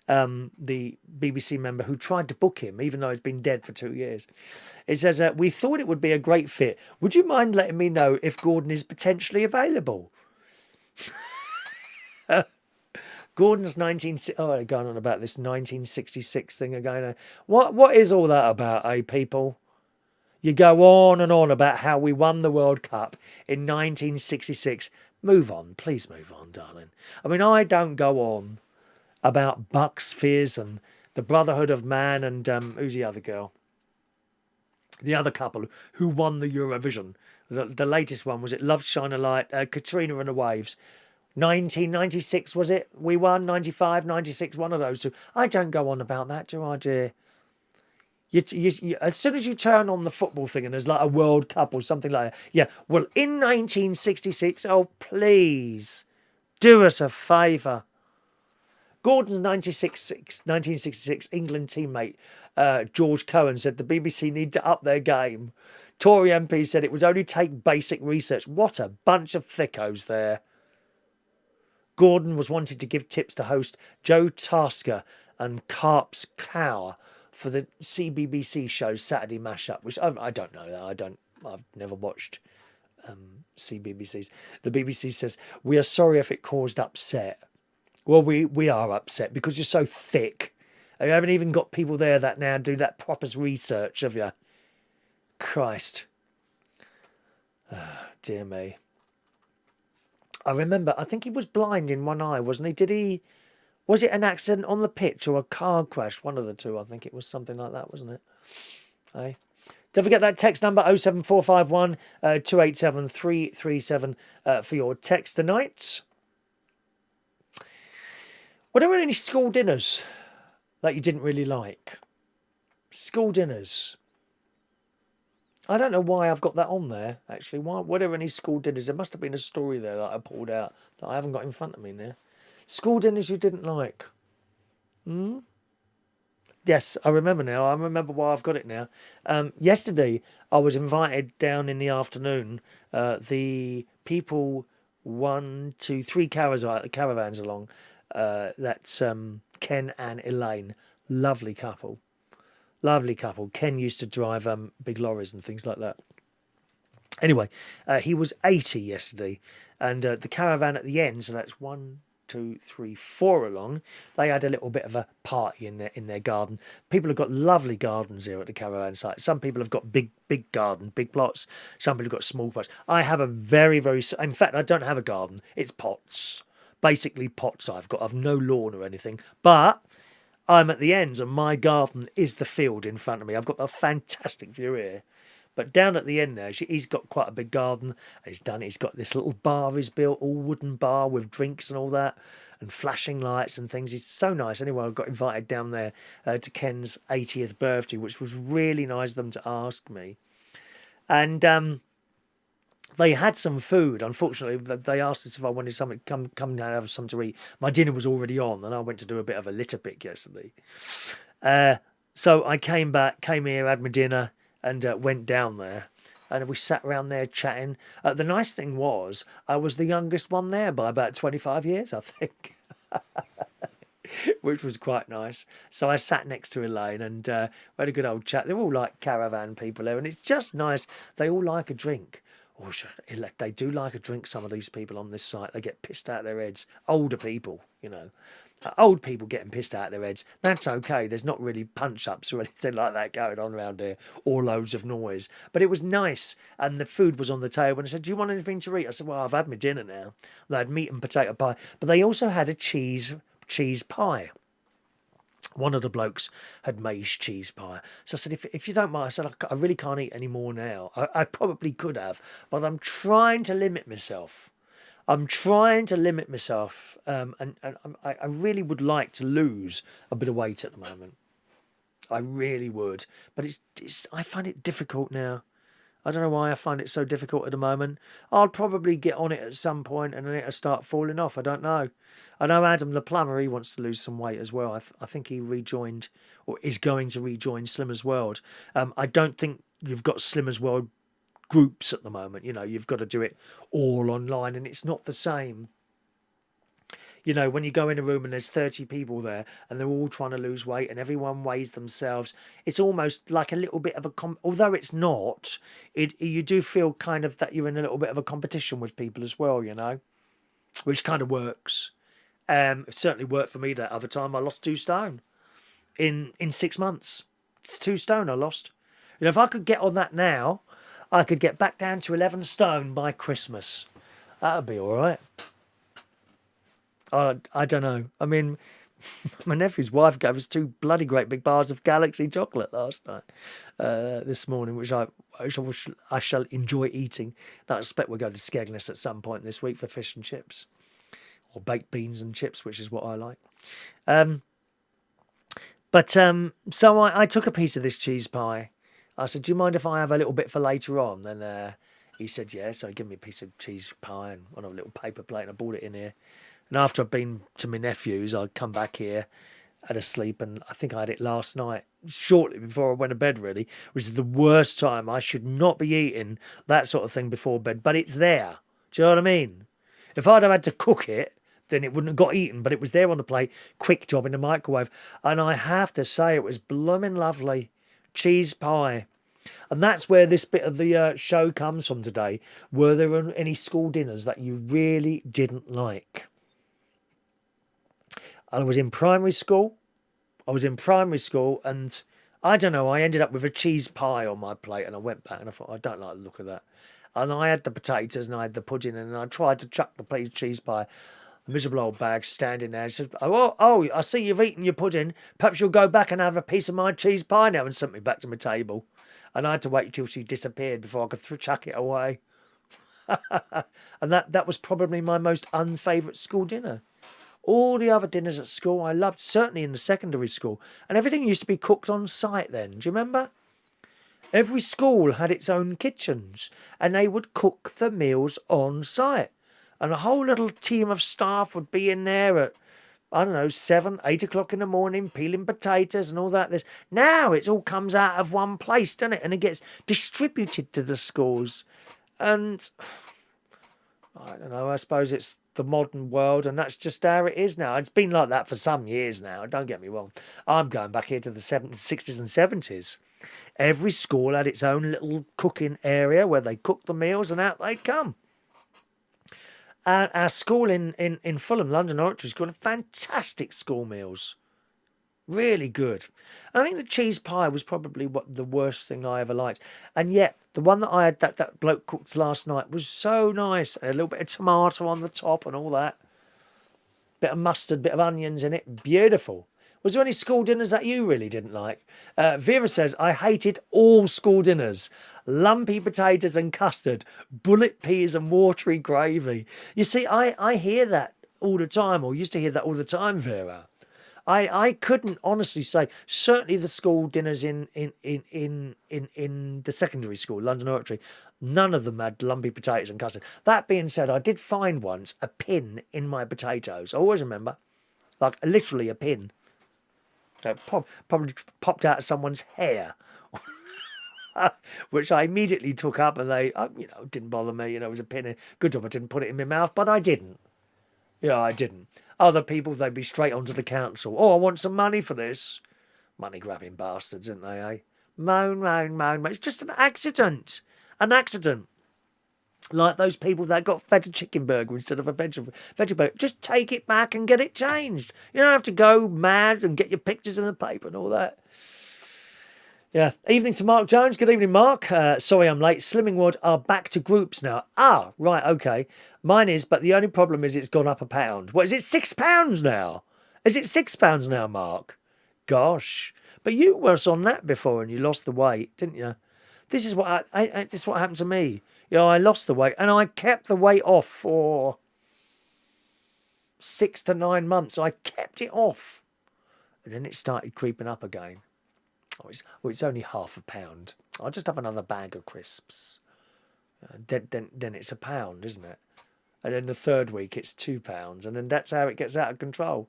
Speaker 1: The BBC member who tried to book him, even though he's been dead for 2 years. It says, we thought it would be a great fit. Would you mind letting me know if Gordon is potentially available? Gordon's they're going on about this 1966 thing again. What is all that about, eh, people? You go on and on about how we won the World Cup in 1966. Move on. Please move on, darling. I mean, I don't go on about Bucks Fizz and the Brotherhood of Man and who's the other girl? The other couple who won the Eurovision. The latest one, was it Love Shine a Light? Katrina and the Waves. 1996, was it? We won 95, 96, one of those two. I don't go on about that, do I, dear? You, as soon as you turn on the football thing and there's like a World Cup or something like that. Yeah, well, in 1966, oh, please, do us a favour. Gordon's 1966 England teammate, George Cohen, said the BBC need to up their game. Tory MP said it would only take basic research. What a bunch of thickos there. Gordon was wanted to give tips to host Joe Tasker and Carps Cower for the CBBC show Saturday Mashup, which I don't know that. I've never watched CBBC's. The BBC says, we are sorry if it caused upset. Well, we are upset because you're so thick. You haven't even got people there that now do that proper research, have you? Christ. Oh, dear me. I remember, I think he was blind in one eye, wasn't he? Was it an accident on the pitch or a car crash? One of the two, I think it was something like that, wasn't it? Hey. Don't forget that text number, 07451 287 337 for your text tonight. Were there any school dinners that you didn't really like? School dinners. I don't know why I've got that on there, actually. Why? Were there any school dinners? There must have been a story there that I pulled out that I haven't got in front of me now. School dinners you didn't like. Yes, I remember now. I remember why I've got it now. Yesterday, I was invited down in the afternoon. The people, 1, 2, 3 caravans along. That's Ken and Elaine. Lovely couple. Lovely couple. Ken used to drive big lorries and things like that. Anyway, he was 80 yesterday. And the caravan at the end, so that's 1, 2, 3, 4 along. They had a little bit of a party in their garden. People have got lovely gardens here at the caravan site. Some people have got big garden, big plots. Some people have got small plots. I have a very, very... In fact, I don't have a garden. It's pots. Basically pots I've got. I've no lawn or anything. But I'm at the end and my garden is the field in front of me. I've got a fantastic view here. But down at the end there, he's got quite a big garden. He's got this little bar he's built, all wooden bar with drinks and all that, and flashing lights and things. It's so nice. Anyway, I got invited down there to Ken's 80th birthday, which was really nice of them to ask me. And they had some food. Unfortunately, they asked us if I wanted something, come down and have something to eat. My dinner was already on, and I went to do a bit of a litter pick yesterday. So I came here, had my dinner, and went down there. And we sat around there chatting. The nice thing was, I was the youngest one there by about 25 years, I think. Which was quite nice. So I sat next to Elaine and we had a good old chat. They're all like caravan people there, and it's just nice. They all like a drink. Oh, they do like a drink, some of these people on this site. They get pissed out of their heads. Older people, you know. Old people getting pissed out of their heads. That's okay. There's not really punch-ups or anything like that going on around here, or loads of noise. But it was nice, and the food was on the table. And I said, do you want anything to eat? I said, well, I've had my dinner now. They had meat and potato pie. But they also had a cheese pie. One of the blokes had made cheese pie. So I said, if you don't mind, I said, I really can't eat any more now. I probably could have, but I'm trying to limit myself. And I really would like to lose a bit of weight at the moment. I really would. But I find it difficult now. I don't know why I find it so difficult at the moment. I'll probably get on it at some point and then it'll start falling off. I don't know. I know Adam the plumber, he wants to lose some weight as well. I think he rejoined or is going to rejoin Slimmers World. I don't think you've got Slimmers World groups at the moment. You know, you've got to do it all online and it's not the same. You know, when you go in a room and there's 30 people there and they're all trying to lose weight and everyone weighs themselves, it's almost like a little bit of although it's not, you do feel kind of that you're in a little bit of a competition with people as well, you know, which kind of works. It certainly worked for me that other time. I lost 2 stone in 6 months. It's 2 stone I lost. You know, if I could get on that now, I could get back down to 11 stone by Christmas. That'd be all right. I don't know. I mean, my nephew's wife gave us 2 bloody great big bars of Galaxy chocolate last night, this morning, which I shall enjoy eating. And I expect we'll go to Skegness at some point this week for fish and chips, or baked beans and chips, which is what I like. So I took a piece of this cheese pie. I said, do you mind if I have a little bit for later on? Then he said, yeah. So he gave me a piece of cheese pie and on a little paper plate, and I brought it in here. And after I'd been to my nephew's, I'd come back here, had a sleep, and I think I had it last night, shortly before I went to bed, really, which is the worst time. I should not be eating that sort of thing before bed, but it's there. Do you know what I mean? If I'd have had to cook it, then it wouldn't have got eaten, but it was there on the plate, quick job in the microwave. And I have to say, it was blooming lovely. Cheese pie. And that's where this bit of the show comes from today. Were there any school dinners that you really didn't like? I was in primary school. And I don't know, I ended up with a cheese pie on my plate, and I went back and I thought, I don't like the look of that. And I had the potatoes and I had the pudding, and I tried to chuck the plate of cheese pie. A miserable old bag standing there and said, oh, I see you've eaten your pudding. Perhaps you'll go back and have a piece of my cheese pie now, and sent me back to my table. And I had to wait until she disappeared before I could chuck it away. And that was probably my most unfavourite school dinner. All the other dinners at school I loved, certainly in the secondary school. And everything used to be cooked on site then. Do you remember? Every school had its own kitchens, and they would cook the meals on site. And a whole little team of staff would be in there at, I don't know, 7, 8 o'clock in the morning, peeling potatoes and all that. Now it all comes out of one place, doesn't it? And it gets distributed to the schools. And I don't know, I suppose it's the modern world, and that's just how it is now. It's been like that for some years now, don't get me wrong. I'm going back here to the 60s and 70s. Every school had its own little cooking area where they cooked the meals, and out they'd come. And our school in Fulham, London Oratory School, had fantastic school meals. Really good. And I think the cheese pie was probably the worst thing I ever liked. And yet, the one that I had, that bloke cooked last night, was so nice. And a little bit of tomato on the top and all that. Bit of mustard, bit of onions in it. Beautiful. Was there any school dinners that you really didn't like? Vera says, I hated all school dinners. Lumpy potatoes and custard, bullet peas and watery gravy. You see, I hear that all the time, or used to hear that all the time, Vera. I couldn't honestly say. Certainly the school dinners in the secondary school, London Oratory, none of them had lumpy potatoes and custard. That being said, I did find once a pin in my potatoes. I always remember. Like literally a pin. Probably popped out of someone's hair. Which I immediately took up, and they, didn't bother me. It was a pin. Good job I didn't put it in my mouth, but I didn't. Yeah, I didn't. Other people, they'd be straight onto the council. Oh, I want some money for this. Money-grabbing bastards, aren't they, eh? Moan, moan, moan, moan. It's just an accident. An accident. Like those people that got fed a chicken burger instead of a veggie burger. Just take it back and get it changed. You don't have to go mad and get your pictures in the paper and all that. Yeah. Evening to Mark Jones. Good evening, Mark. Sorry I'm late. Slimming World are back to groups now. Ah, right, okay. Mine is, but the only problem is it's gone up £1. What, is it £6 now? Is it £6 now, Mark? Gosh. But you were on that before and you lost the weight, didn't you? This is what this is what happened to me. I lost the weight, and I kept the weight off for 6 to 9 months. I kept it off. And then it started creeping up again. It's only £0.5. I'll just have another bag of crisps. Then it's £1, isn't it? And then the third week it's £2, and then that's how it gets out of control.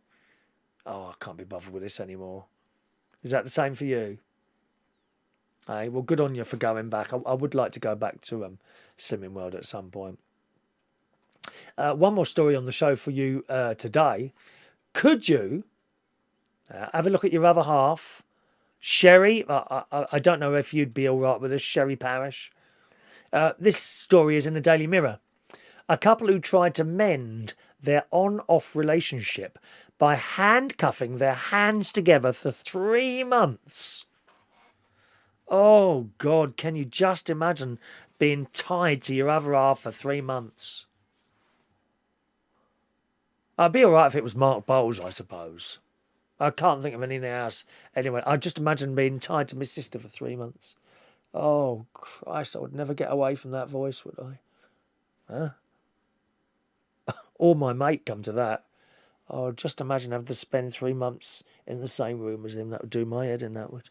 Speaker 1: Oh, I can't be bothered with this anymore. Is that the same for you? Hey, well, good on you for going back. I would like to go back to Slimming World at some point. One more story on the show for you today. Could you have a look at your other half, Sherry? I don't know if you'd be all right with this, Sherry Parish. This story is in the Daily Mirror. A couple who tried to mend their on-off relationship by handcuffing their hands together for 3 months. Oh, God, can you just imagine being tied to your other half for 3 months? I'd be all right if it was Mark Bowles, I suppose. I can't think of anything else. Anyway, I just imagine being tied to my sister for 3 months. Oh, Christ, I would never get away from that voice, would I? Huh? Or my mate, come to that. Oh, just imagine having to spend 3 months in the same room as him. That would do my head in, that would.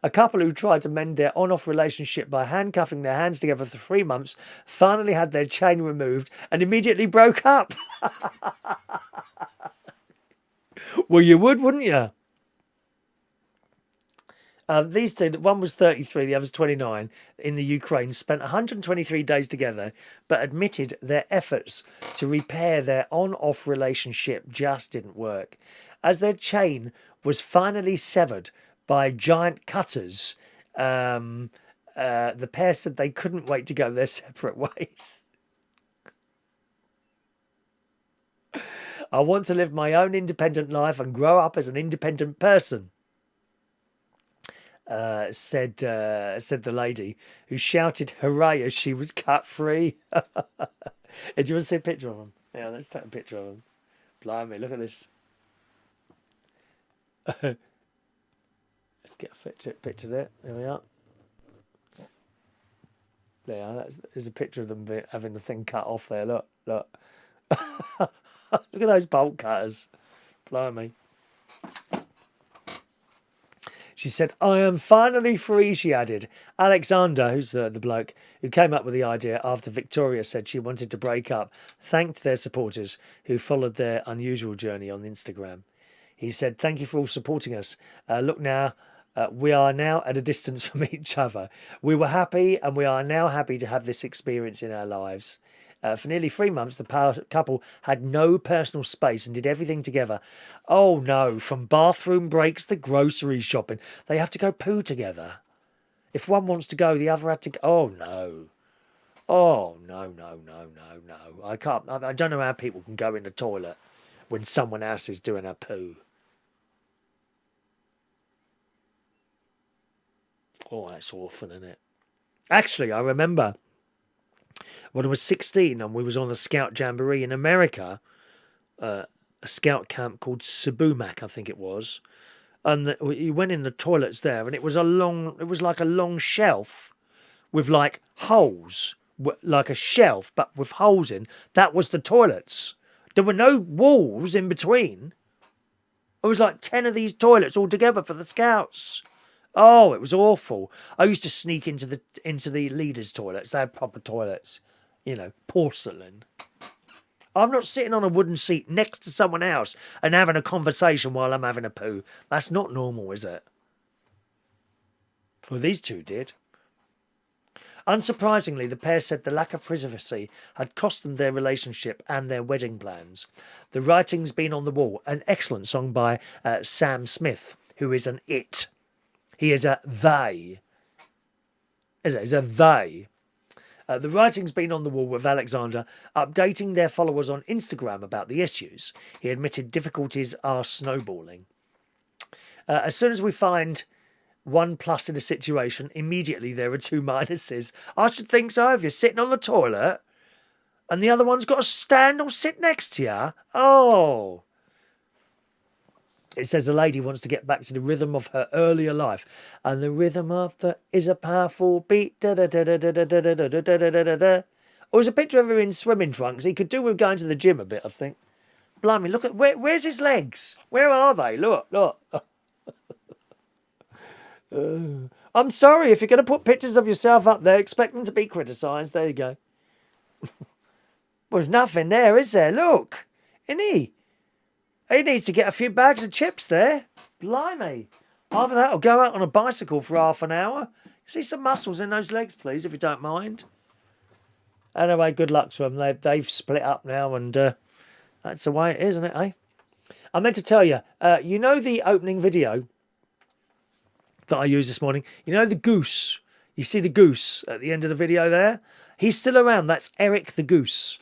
Speaker 1: A couple who tried to mend their on-off relationship by handcuffing their hands together for 3 months finally had their chain removed and immediately broke up. Well, you would, wouldn't you? These two, one was 33, the other's 29, in the Ukraine, spent 123 days together, but admitted their efforts to repair their on-off relationship just didn't work. As their chain was finally severed by giant cutters, the pair said they couldn't wait to go their separate ways. I want to live my own independent life and grow up as an independent person. Said the lady, who shouted hooray as she was cut free. Do you want to see a picture of them? Yeah, let's take a picture of them. Blimey, look at this. Let's get a picture there. There we are. There, there's a picture of them having the thing cut off there. Look. Look at those bolt cutters. Blimey. She said, I am finally free, she added. Alexander, who's the bloke who came up with the idea after Victoria said she wanted to break up, thanked their supporters who followed their unusual journey on Instagram. He said, thank you for all supporting us. Look now, we are now at a distance from each other. We were happy and we are now happy to have this experience in our lives. For nearly 3 months, the couple had no personal space and did everything together. Oh no, from bathroom breaks to grocery shopping. They have to go poo together. If one wants to go, the other had to go. Oh no. Oh no. I can't. I don't know how people can go in the toilet when someone else is doing a poo. Oh, that's awful, isn't it? Actually, I remember when I was 16 and we was on a scout jamboree in America, a scout camp called Sabumac, I think it was, and you went in the toilets there, and it was like a long shelf with like holes, like a shelf but with holes in. That was the toilets. There were no walls in between. It was like 10 of these toilets all together for the scouts. Oh, it was awful. I used to sneak into the leaders' toilets. They had proper toilets. You know, porcelain. I'm not sitting on a wooden seat next to someone else and having a conversation while I'm having a poo. That's not normal, is it? Well, these two did. Unsurprisingly, the pair said the lack of privacy had cost them their relationship and their wedding plans. The Writing's Been on the Wall, an excellent song by Sam Smith, who is an it. He is a they. He's a they. The Writing's Been on the Wall with Alexander, updating their followers on Instagram about the issues. He admitted difficulties are snowballing. As soon as we find one plus in a situation, immediately there are two minuses. I should think so if you're sitting on the toilet and the other one's got to stand or sit next to you. Oh. It says the lady wants to get back to the rhythm of her earlier life. And the rhythm of the is a powerful beat. Da da da da da da da da da da da da da. Or there's a picture of him in swimming trunks. He could do with going to the gym a bit, I think. Blimey, look at where's his legs? Where are they? Look. I'm sorry, if you're going to put pictures of yourself up there, expect them to be criticised. There you go. There's nothing there, is there? Look, isn't he? He needs to get a few bags of chips there. Blimey. Either that or go out on a bicycle for half an hour. See some muscles in those legs, please, if you don't mind. Anyway, good luck to them. They've split up now, and that's the way it is, isn't it, eh? I meant to tell you, you know the opening video that I used this morning? You know the goose? You see the goose at the end of the video there? He's still around. That's Eric the Goose.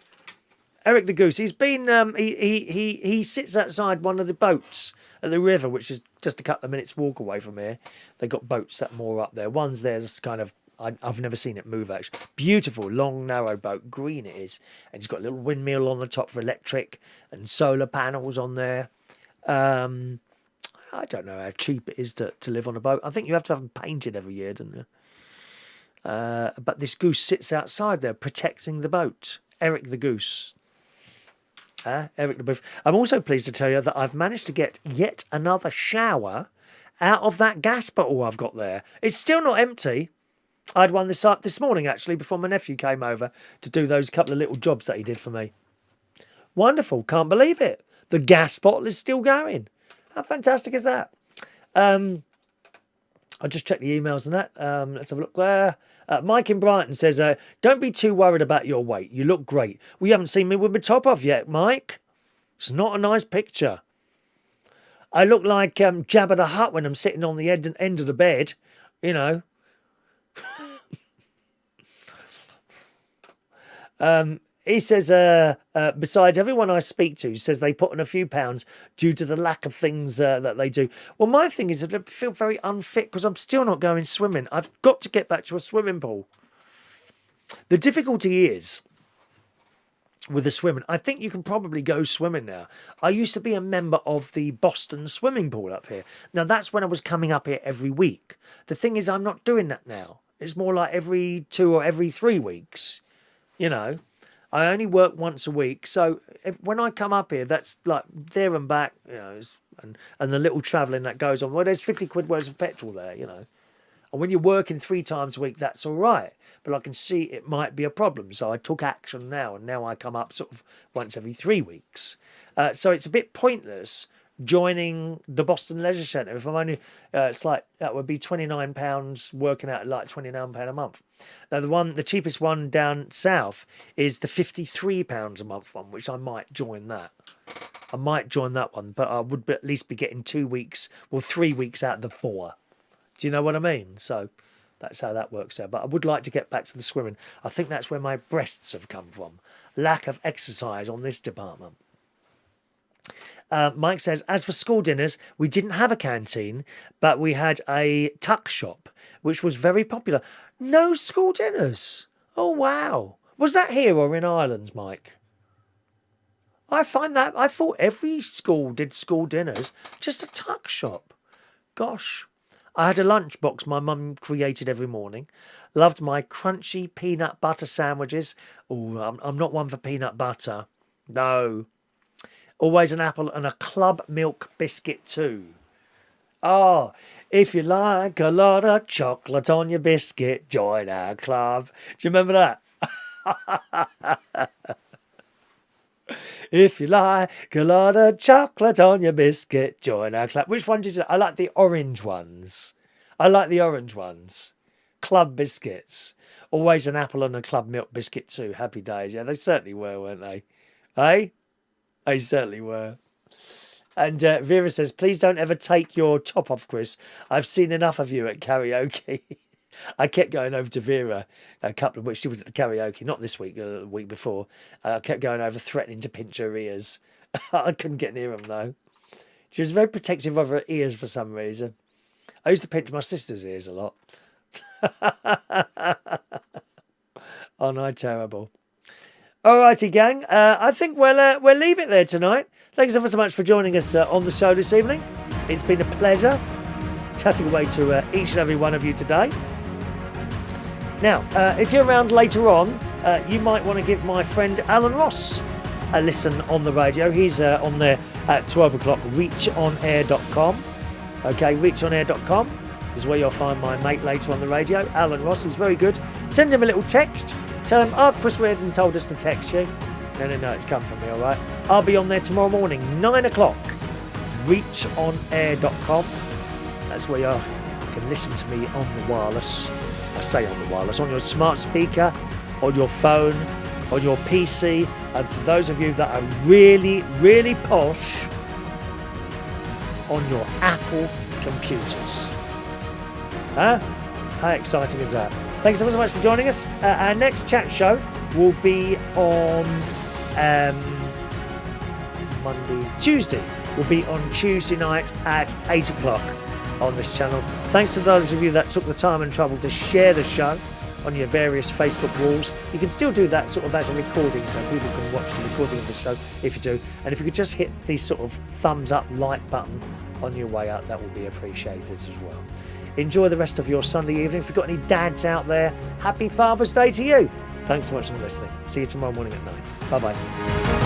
Speaker 1: Eric the Goose. He's been he sits outside one of the boats at the river, which is just a couple of minutes walk away from here. They got boats that moor up there. One's there's kind of I've never seen it move actually. Beautiful long narrow boat, green it is, and it's got a little windmill on the top for electric and solar panels on there. I don't know how cheap it is to live on a boat. I think you have to have them painted every year, don't you? But this goose sits outside there protecting the boat. Eric the Goose. Eric the Booth. I'm also pleased to tell you that I've managed to get yet another shower out of that gas bottle I've got there. It's still not empty. I had one this morning, actually, before my nephew came over to do those couple of little jobs that he did for me. Wonderful. Can't believe it. The gas bottle is still going. How fantastic is that? I'll just check the emails and that. Let's have a look there. Mike in Brighton says, don't be too worried about your weight. You look great. Well, you haven't seen me with my top off yet, Mike. It's not a nice picture. I look like Jabba the Hutt when I'm sitting on the end of the bed, you know. He says, besides, everyone I speak to says they put on a few pounds due to the lack of things that they do. Well, my thing is that I feel very unfit because I'm still not going swimming. I've got to get back to a swimming pool. The difficulty is with the swimming. I think you can probably go swimming now. I used to be a member of the Boston swimming pool up here. Now, that's when I was coming up here every week. The thing is, I'm not doing that now. It's more like every 2 or every 3 weeks, you know. I only work once a week, so when I come up here, that's like there and back, you know, and the little travelling that goes on. Well, there's 50 quid worth of petrol there, you know. And when you're working 3 times a week, that's all right. But I can see it might be a problem, so I took action now, and now I come up sort of once every 3 weeks. So it's a bit pointless joining the Boston Leisure Centre. If I'm only, it's like, that would be £29 working out at like £29 a month. Now the cheapest one down south is the £53 a month one, which I might join that. I might join that one, but I would at least be getting 2 weeks, well 3 weeks out of the 4. Do you know what I mean? So that's how that works out. But I would like to get back to the swimming. I think that's where my breasts have come from. Lack of exercise on this department. Mike says, as for school dinners, we didn't have a canteen, but we had a tuck shop, which was very popular. No school dinners. Oh, wow. Was that here or in Ireland, Mike? I thought every school did school dinners. Just a tuck shop. Gosh. I had a lunchbox my mum created every morning. Loved my crunchy peanut butter sandwiches. Oh, I'm not one for peanut butter. No. Always an apple and a club milk biscuit too. Oh, if you like a lot of chocolate on your biscuit, join our club. Do you remember that? If you like a lot of chocolate on your biscuit, join our club. Which one did you? I like the orange ones. Club biscuits. Always an apple and a club milk biscuit too. Happy days. Yeah, they certainly were, weren't they? Eh? They certainly were. And Vera says, please don't ever take your top off, Chris. I've seen enough of you at karaoke. I kept going over to Vera a couple of weeks. She was at the karaoke, not this week, the week before. I kept going over, threatening to pinch her ears. I couldn't get near them, though. She was very protective of her ears for some reason. I used to pinch my sister's ears a lot. Oh, no, terrible. Alrighty, gang. I think we'll leave it there tonight. Thanks ever so much for joining us on the show this evening. It's been a pleasure chatting away to each and every one of you today. Now, if you're around later on, you might want to give my friend Alan Ross a listen on the radio. He's on there at 12 o'clock, reachonair.com. Okay, reachonair.com is where you'll find my mate later on the radio, Alan Ross. He's very good. Send him a little text. Tell him, Chris Reardon told us to text you. No, it's come from me, all right? I'll be on there tomorrow morning, 9 o'clock, reachonair.com. That's where you can listen to me on the wireless. I say on the wireless, on your smart speaker, on your phone, on your PC. And for those of you that are really, really posh, on your Apple computers. Huh? How exciting is that? Thanks so much for joining us. Our next chat show will be on Tuesday. Will be on Tuesday night at 8 o'clock on this channel. Thanks to those of you that took the time and trouble to share the show on your various Facebook walls. You can still do that sort of as a recording, so people can watch the recording of the show if you do. And if you could just hit the sort of thumbs up, like button on your way out, that will be appreciated as well. Enjoy the rest of your Sunday evening. If you've got any dads out there, happy Father's Day to you. Thanks so much for listening. See you tomorrow morning at 9. Bye-bye.